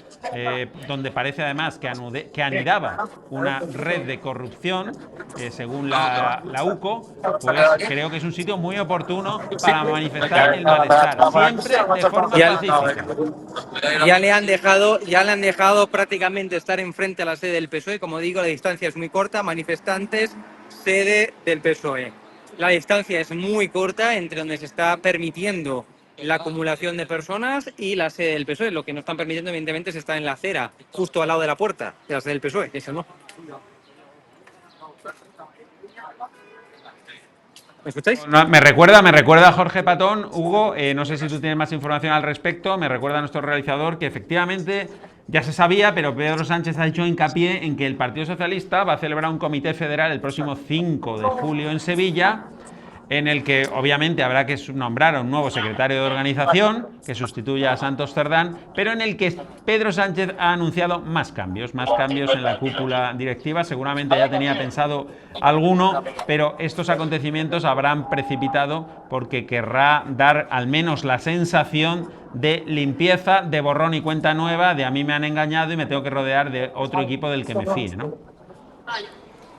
donde parece además que anidaba una red de corrupción, según la UCO, pues creo que es un sitio muy oportuno para manifestar el malestar, siempre de forma pacífica. Ya le han dejado prácticamente estar enfrente a la sede del PSOE. Como digo, la distancia es muy corta. Manifestantes, sede del PSOE. La distancia es muy corta entre donde se está permitiendo la acumulación de personas y la sede del PSOE. Lo que no están permitiendo, evidentemente, es estar en la acera, justo al lado de la puerta de la sede del PSOE. Eso no. ¿Me escucháis? No, me recuerda a Jorge Patón, Hugo, no sé si tú tienes más información al respecto, me recuerda a nuestro realizador que efectivamente ya se sabía, pero Pedro Sánchez ha hecho hincapié en que el Partido Socialista va a celebrar un comité federal el próximo 5 de julio en Sevilla, en el que obviamente habrá que nombrar a un nuevo secretario de organización que sustituya a Santos Cerdán, pero en el que Pedro Sánchez ha anunciado más cambios en la cúpula directiva. Seguramente ya tenía pensado alguno, pero estos acontecimientos habrán precipitado porque querrá dar al menos la sensación de limpieza, de borrón y cuenta nueva, de a mí me han engañado y me tengo que rodear de otro equipo del que me fíe, ¿no?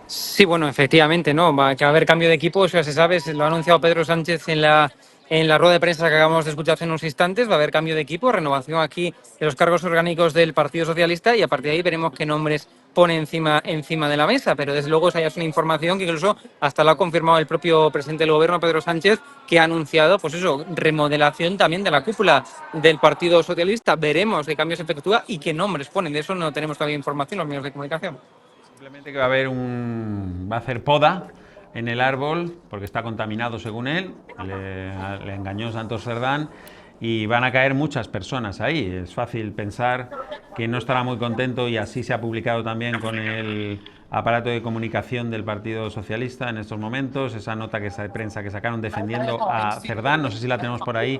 Sí, bueno, efectivamente, ¿no? Que va a haber cambio de equipo, eso ya se sabe, lo ha anunciado Pedro Sánchez en la rueda de prensa que acabamos de escuchar hace unos instantes. Va a haber cambio de equipo, renovación aquí de los cargos orgánicos del Partido Socialista y a partir de ahí veremos qué nombres pone encima de la mesa, pero desde luego esa ya es una información que incluso hasta lo ha confirmado el propio presidente del gobierno, Pedro Sánchez, que ha anunciado, pues eso, remodelación también de la cúpula del Partido Socialista. Veremos qué cambios efectúa y qué nombres ponen. De eso no tenemos todavía información en los medios de comunicación. Simplemente que va a hacer poda en el árbol porque está contaminado según él, le engañó Santos Cerdán y van a caer muchas personas ahí. Es fácil pensar que no estará muy contento y así se ha publicado también con el aparato de comunicación del Partido Socialista en estos momentos, esa nota de prensa que sacaron defendiendo a Cerdán, no sé si la tenemos por ahí,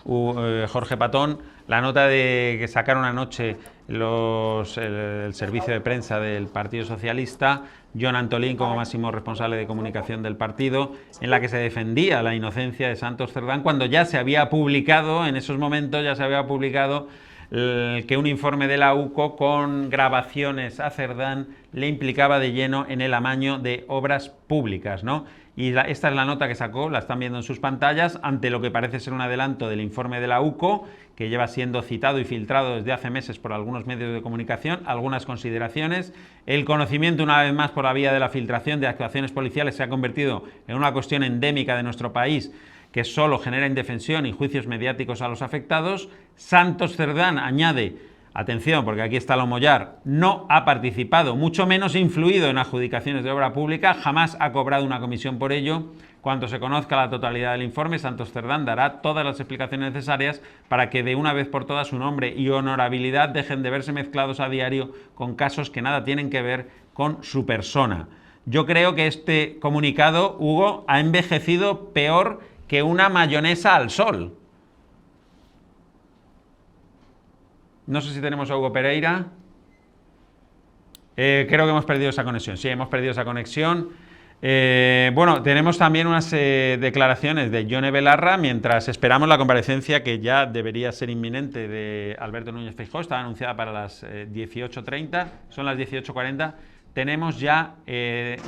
Jorge Patón, la nota que sacaron anoche el servicio de prensa del Partido Socialista, Jon Antolín como máximo responsable de comunicación del partido, en la que se defendía la inocencia de Santos Cerdán cuando ya se había publicado, en esos momentos ya se había publicado que un informe de la UCO con grabaciones a Cerdán le implicaba de lleno en el amaño de obras públicas, ¿no? Y esta es la nota que sacó, la están viendo en sus pantallas, ante lo que parece ser un adelanto del informe de la UCO, que lleva siendo citado y filtrado desde hace meses por algunos medios de comunicación. Algunas consideraciones: el conocimiento, una vez más por la vía de la filtración de actuaciones policiales, se ha convertido en una cuestión endémica de nuestro país, que solo genera indefensión y juicios mediáticos a los afectados. Santos Cerdán añade, atención, porque aquí está lo mollar, no ha participado, mucho menos influido en adjudicaciones de obra pública, jamás ha cobrado una comisión por ello. Cuando se conozca la totalidad del informe, Santos Cerdán dará todas las explicaciones necesarias para que de una vez por todas su nombre y honorabilidad dejen de verse mezclados a diario con casos que nada tienen que ver con su persona. Yo creo que este comunicado, Hugo, ha envejecido peor que una mayonesa al sol. No sé si tenemos a Hugo Pereira. Creo que hemos perdido esa conexión. Sí, hemos perdido esa conexión. Bueno, tenemos también unas declaraciones de Yone Belarra mientras esperamos la comparecencia que ya debería ser inminente de Alberto Núñez Feijóo. Estaba anunciada para las 18:30, son las 18:40. Tenemos ya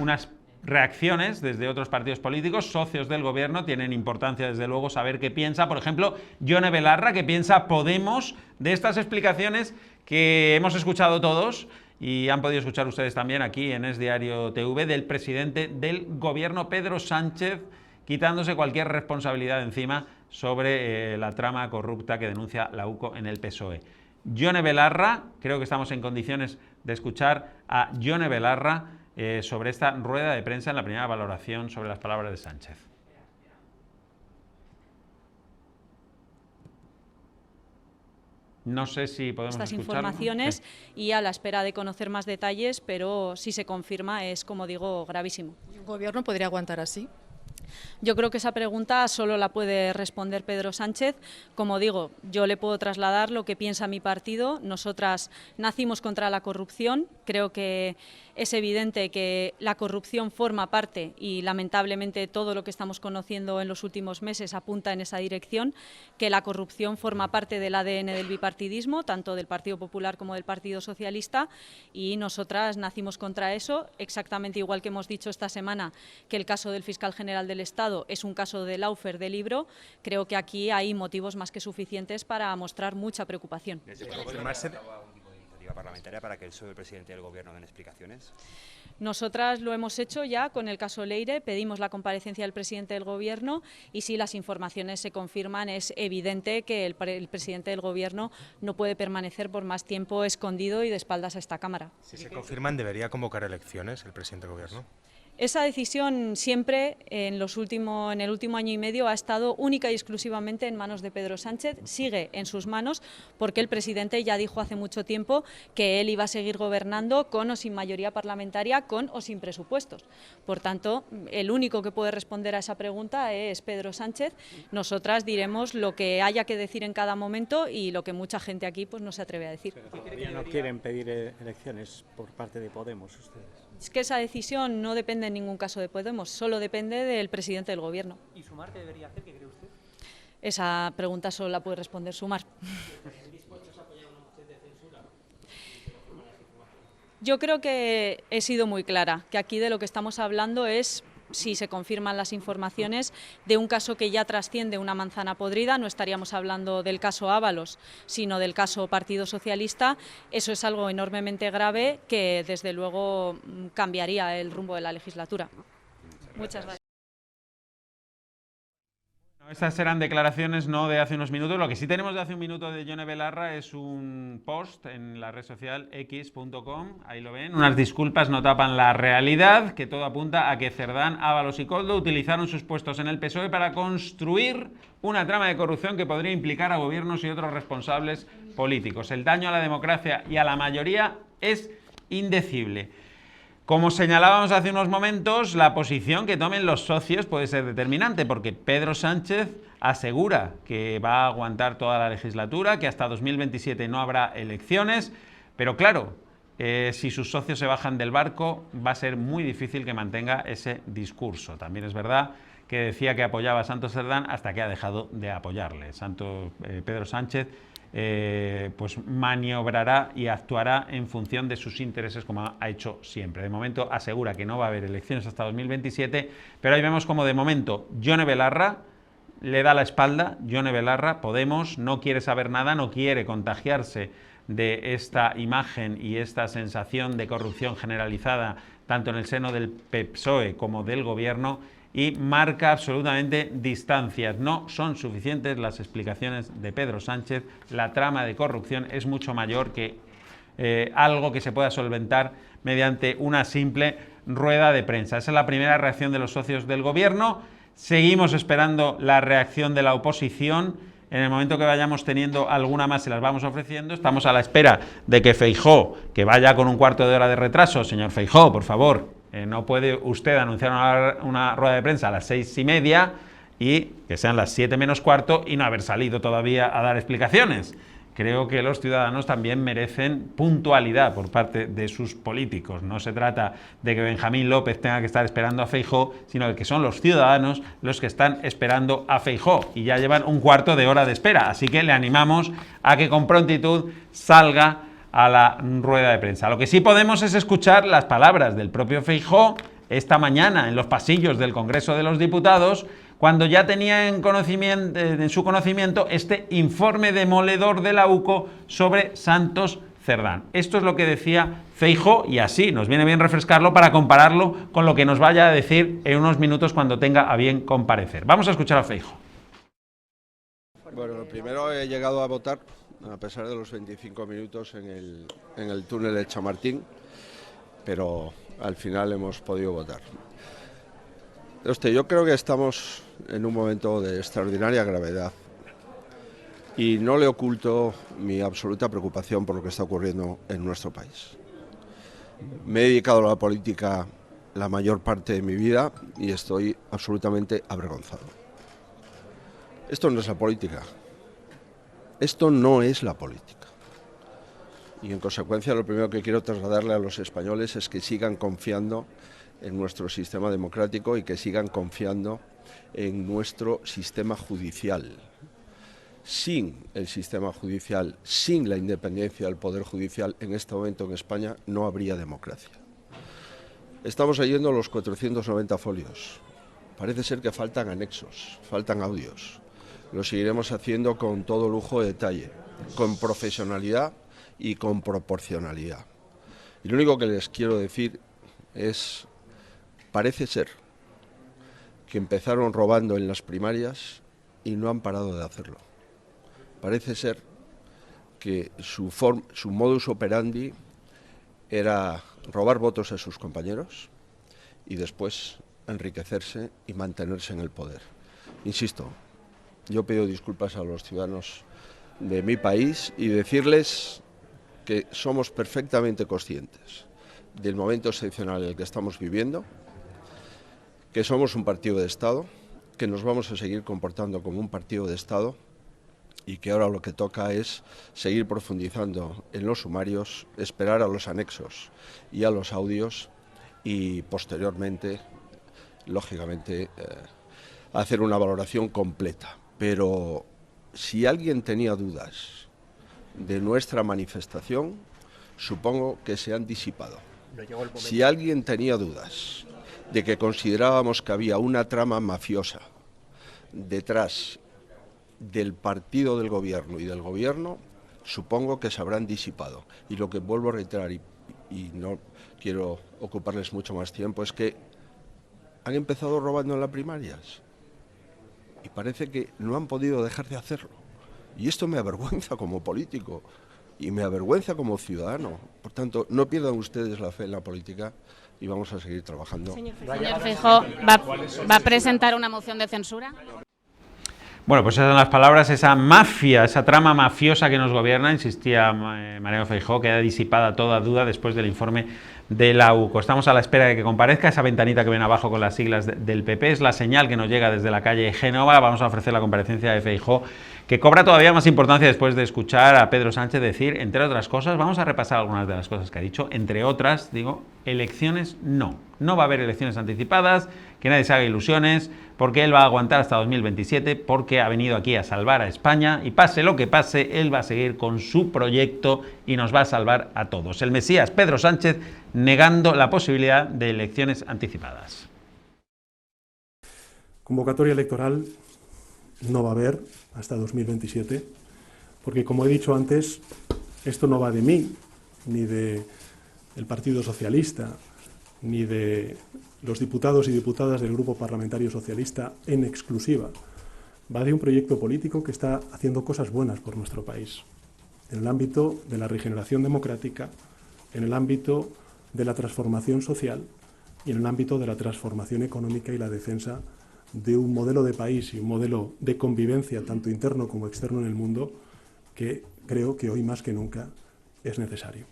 unas reacciones desde otros partidos políticos, socios del gobierno. Tienen importancia desde luego saber qué piensa, por ejemplo, Yone Belarra, qué piensa Podemos de estas explicaciones que hemos escuchado todos y han podido escuchar ustedes también aquí en Es Diario TV, del presidente del gobierno, Pedro Sánchez, quitándose cualquier responsabilidad encima sobre la trama corrupta que denuncia la UCO en el PSOE. Yone Belarra, creo que estamos en condiciones de escuchar a Yone Belarra sobre esta rueda de prensa en la primera valoración sobre las palabras de Sánchez. No sé si podemos estas escucharlo. informaciones y a la espera de conocer más detalles, pero si se confirma es, como digo, gravísimo. ¿Un gobierno podría aguantar así? Yo creo que esa pregunta solo la puede responder Pedro Sánchez. Como digo, yo le puedo trasladar lo que piensa mi partido. Nosotras nacimos contra la corrupción. Creo que es evidente que la corrupción forma parte y lamentablemente todo lo que estamos conociendo en los últimos meses apunta en esa dirección, que la corrupción forma parte del ADN del bipartidismo, tanto del Partido Popular como del Partido Socialista, y nosotras nacimos contra eso, exactamente igual que hemos dicho esta semana que el caso del fiscal general del Estado es un caso de Lawfare de libro. Creo que aquí hay motivos más que suficientes para mostrar mucha preocupación. Parlamentaria para que el PSOE y el presidente del Gobierno den explicaciones? Nosotras lo hemos hecho ya con el caso Leire, pedimos la comparecencia del presidente del Gobierno y si las informaciones se confirman es evidente que el presidente del Gobierno no puede permanecer por más tiempo escondido y de espaldas a esta Cámara. Si se confirman, ¿debería convocar elecciones el presidente del Gobierno? Esa decisión siempre, en el último año y medio, ha estado única y exclusivamente en manos de Pedro Sánchez. Sigue en sus manos porque el presidente ya dijo hace mucho tiempo que él iba a seguir gobernando con o sin mayoría parlamentaria, con o sin presupuestos. Por tanto, el único que puede responder a esa pregunta es Pedro Sánchez. Nosotras diremos lo que haya que decir en cada momento y lo que mucha gente aquí pues no se atreve a decir. ¿Todavía no quieren pedir elecciones por parte de Podemos ustedes? Es que esa decisión no depende en ningún caso de Podemos, solo depende del presidente del Gobierno. ¿Y Sumar qué debería hacer? ¿Qué cree usted? Esa pregunta solo la puede responder Sumar. Yo creo que he sido muy clara, que aquí de lo que estamos hablando es, si se confirman las informaciones, de un caso que ya trasciende una manzana podrida. No estaríamos hablando del caso Ábalos, sino del caso Partido Socialista. Eso es algo enormemente grave que, desde luego, cambiaría el rumbo de la legislatura. Muchas gracias. Estas eran declaraciones no de hace unos minutos. Lo que sí tenemos de hace un minuto de Yone Belarra es un post en la red social x.com, ahí lo ven. Unas disculpas no tapan la realidad, que todo apunta a que Cerdán, Ábalos y Koldo utilizaron sus puestos en el PSOE para construir una trama de corrupción que podría implicar a gobiernos y otros responsables políticos. El daño a la democracia y a la mayoría es indecible. Como señalábamos hace unos momentos, la posición que tomen los socios puede ser determinante, porque Pedro Sánchez asegura que va a aguantar toda la legislatura, que hasta 2027 no habrá elecciones, pero claro, si sus socios se bajan del barco, va a ser muy difícil que mantenga ese discurso. También es verdad que decía que apoyaba a Santos Cerdán hasta que ha dejado de apoyarle. Pedro Sánchez pues maniobrará y actuará en función de sus intereses, como ha hecho siempre. De momento asegura que no va a haber elecciones hasta 2027, pero ahí vemos como de momento Yone Belarra le da la espalda. Yone Belarra, Podemos, no quiere saber nada, no quiere contagiarse de esta imagen y esta sensación de corrupción generalizada tanto en el seno del PSOE como del Gobierno, y marca absolutamente distancias. No son suficientes las explicaciones de Pedro Sánchez. La trama de corrupción es mucho mayor que algo que se pueda solventar mediante una simple rueda de prensa. Esa es la primera reacción de los socios del Gobierno. Seguimos esperando la reacción de la oposición. En el momento que vayamos teniendo alguna más se las vamos ofreciendo. Estamos a la espera de que Feijóo, que vaya con un cuarto de hora de retraso, señor Feijóo, por favor, no puede usted anunciar una rueda de prensa a las 6:30 y que sean las 7 menos cuarto y no haber salido todavía a dar explicaciones. Creo que los ciudadanos también merecen puntualidad por parte de sus políticos. No se trata de que Benjamín López tenga que estar esperando a Feijóo, sino de que son los ciudadanos los que están esperando a Feijóo y ya llevan un cuarto de hora de espera. Así que le animamos a que con prontitud salga a la rueda de prensa. Lo que sí podemos es escuchar las palabras del propio Feijóo esta mañana en los pasillos del Congreso de los Diputados, cuando ya tenía en su conocimiento este informe demoledor de la UCO sobre Santos Cerdán. Esto es lo que decía Feijóo y así nos viene bien refrescarlo para compararlo con lo que nos vaya a decir en unos minutos cuando tenga a bien comparecer. Vamos a escuchar a Feijóo. Bueno, lo primero, he llegado a votar a pesar de los 25 minutos en el túnel de Chamartín, pero al final hemos podido votar. Yo creo que estamos en un momento de extraordinaria gravedad y no le oculto mi absoluta preocupación por lo que está ocurriendo en nuestro país. Me he dedicado a la política la mayor parte de mi vida y estoy absolutamente avergonzado. Esto no es la política. Esto no es la política. Y en consecuencia lo primero que quiero trasladarle a los españoles es que sigan confiando en nuestro sistema democrático y que sigan confiando en nuestro sistema judicial. Sin el sistema judicial, sin la independencia del Poder Judicial, en este momento en España no habría democracia. Estamos leyendo los 490 folios. Parece ser que faltan anexos, faltan audios. Lo seguiremos haciendo con todo lujo de detalle, con profesionalidad y con proporcionalidad. Y lo único que les quiero decir es, parece ser que empezaron robando en las primarias y no han parado de hacerlo. Parece ser que su modus operandi era robar votos a sus compañeros y después enriquecerse y mantenerse en el poder. Insisto, yo pido disculpas a los ciudadanos de mi país y decirles que somos perfectamente conscientes del momento excepcional en el que estamos viviendo, que somos un partido de Estado, que nos vamos a seguir comportando como un partido de Estado y que ahora lo que toca es seguir profundizando en los sumarios, esperar a los anexos y a los audios y posteriormente, lógicamente, hacer una valoración completa. Pero si alguien tenía dudas de nuestra manifestación, supongo que se han disipado. Si alguien tenía dudas de que considerábamos que había una trama mafiosa detrás del partido del gobierno y del gobierno, supongo que se habrán disipado. Y lo que vuelvo a reiterar, y no quiero ocuparles mucho más tiempo, es que han empezado robando en las primarias y parece que no han podido dejar de hacerlo. Y esto me avergüenza como político y me avergüenza como ciudadano. Por tanto, no pierdan ustedes la fe en la política y vamos a seguir trabajando. Señor Feijóo, ¿va a presentar una moción de censura? Bueno, pues esas son las palabras, esa mafia, esa trama mafiosa que nos gobierna, insistía Mariano Feijóo, queda disipada toda duda después del informe de la UCO. Estamos a la espera de que comparezca. Esa ventanita que ven abajo con las siglas del PP es la señal que nos llega desde la calle Génova. Vamos a ofrecer la comparecencia de Feijóo, que cobra todavía más importancia después de escuchar a Pedro Sánchez decir, entre otras cosas, vamos a repasar algunas de las cosas que ha dicho, entre otras, digo, elecciones no va a haber elecciones anticipadas, que nadie se haga ilusiones, porque él va a aguantar hasta 2027, porque ha venido aquí a salvar a España y pase lo que pase, él va a seguir con su proyecto y nos va a salvar a todos. El Mesías Pedro Sánchez negando la posibilidad de elecciones anticipadas. Convocatoria electoral no va a haber hasta 2027, porque como he dicho antes, esto no va de mí, ni del Partido Socialista, ni de los diputados y diputadas del Grupo Parlamentario Socialista en exclusiva. Va de un proyecto político que está haciendo cosas buenas por nuestro país, en el ámbito de la regeneración democrática, en el ámbito de la transformación social y en el ámbito de la transformación económica y la defensa de un modelo de país y un modelo de convivencia tanto interno como externo en el mundo que creo que hoy más que nunca es necesario.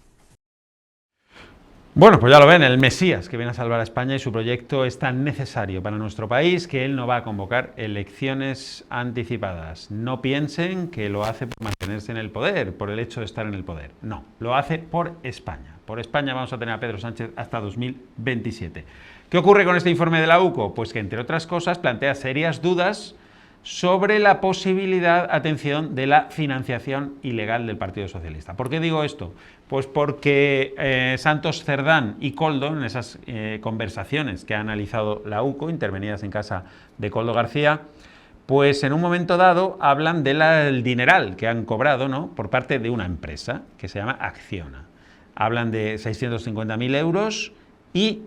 Bueno, pues ya lo ven, el Mesías que viene a salvar a España y su proyecto es tan necesario para nuestro país que él no va a convocar elecciones anticipadas. No piensen que lo hace por mantenerse en el poder, por el hecho de estar en el poder. No, lo hace por España. Por España vamos a tener a Pedro Sánchez hasta 2027. ¿Qué ocurre con este informe de la UCO? Pues que, entre otras cosas, plantea serias dudas sobre la posibilidad, atención, de la financiación ilegal del Partido Socialista. ¿Por qué digo esto? Pues porque Santos Cerdán y Koldo, en esas conversaciones que ha analizado la UCO, intervenidas en casa de Koldo García, pues en un momento dado hablan del dineral que han cobrado, ¿no?, por parte de una empresa que se llama Acciona. Hablan de 650.000 euros y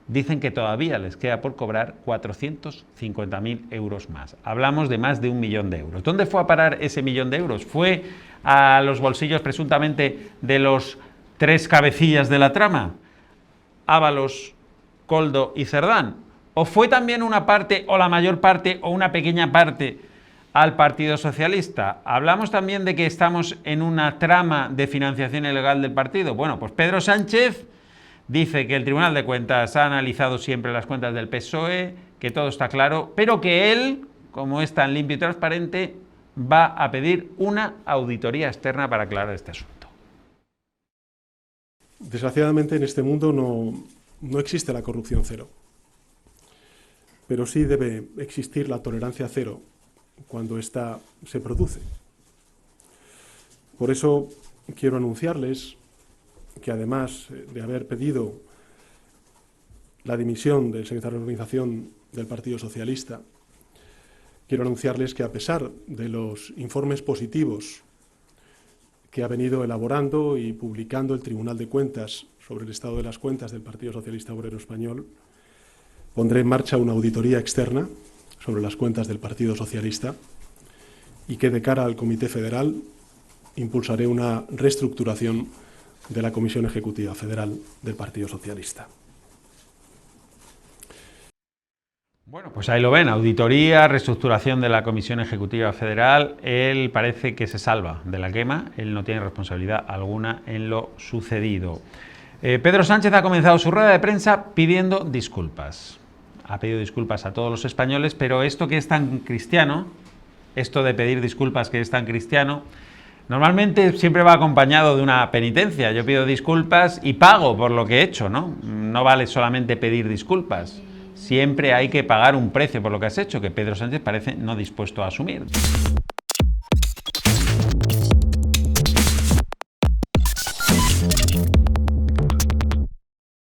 dicen que todavía les queda por cobrar 450.000 euros más. Hablamos de más de 1 millón de euros. ¿Dónde fue a parar ese 1 millón de euros? ¿Fue a los bolsillos presuntamente de los 3 cabecillas de la trama? Ábalos, Koldo y Cerdán. ¿O fue también una parte, o la mayor parte, o una pequeña parte al Partido Socialista? Hablamos también de que estamos en una trama de financiación ilegal del partido. Bueno, pues Pedro Sánchez Dice que el Tribunal de Cuentas ha analizado siempre las cuentas del PSOE, que todo está claro, pero que él, como es tan limpio y transparente, va a pedir una auditoría externa para aclarar este asunto. Desgraciadamente en este mundo no existe la corrupción cero, pero sí debe existir la tolerancia cero cuando ésta se produce. Por eso quiero anunciarles que además de haber pedido la dimisión del secretario de Organización del Partido Socialista, quiero anunciarles que a pesar de los informes positivos que ha venido elaborando y publicando el Tribunal de Cuentas sobre el estado de las cuentas del Partido Socialista Obrero Español, pondré en marcha una auditoría externa sobre las cuentas del Partido Socialista y que de cara al Comité Federal impulsaré una reestructuración de la Comisión Ejecutiva Federal del Partido Socialista. Bueno, pues ahí lo ven, auditoría, reestructuración de la Comisión Ejecutiva Federal. Él parece que se salva de la quema, él no tiene responsabilidad alguna en lo sucedido. Pedro Sánchez ha comenzado su rueda de prensa pidiendo disculpas. Ha pedido disculpas a todos los españoles, pero esto que es tan cristiano, esto de pedir disculpas que es tan cristiano, normalmente siempre va acompañado de una penitencia. Yo pido disculpas y pago por lo que he hecho, ¿no? No vale solamente pedir disculpas. Siempre hay que pagar un precio por lo que has hecho, que Pedro Sánchez parece no dispuesto a asumir.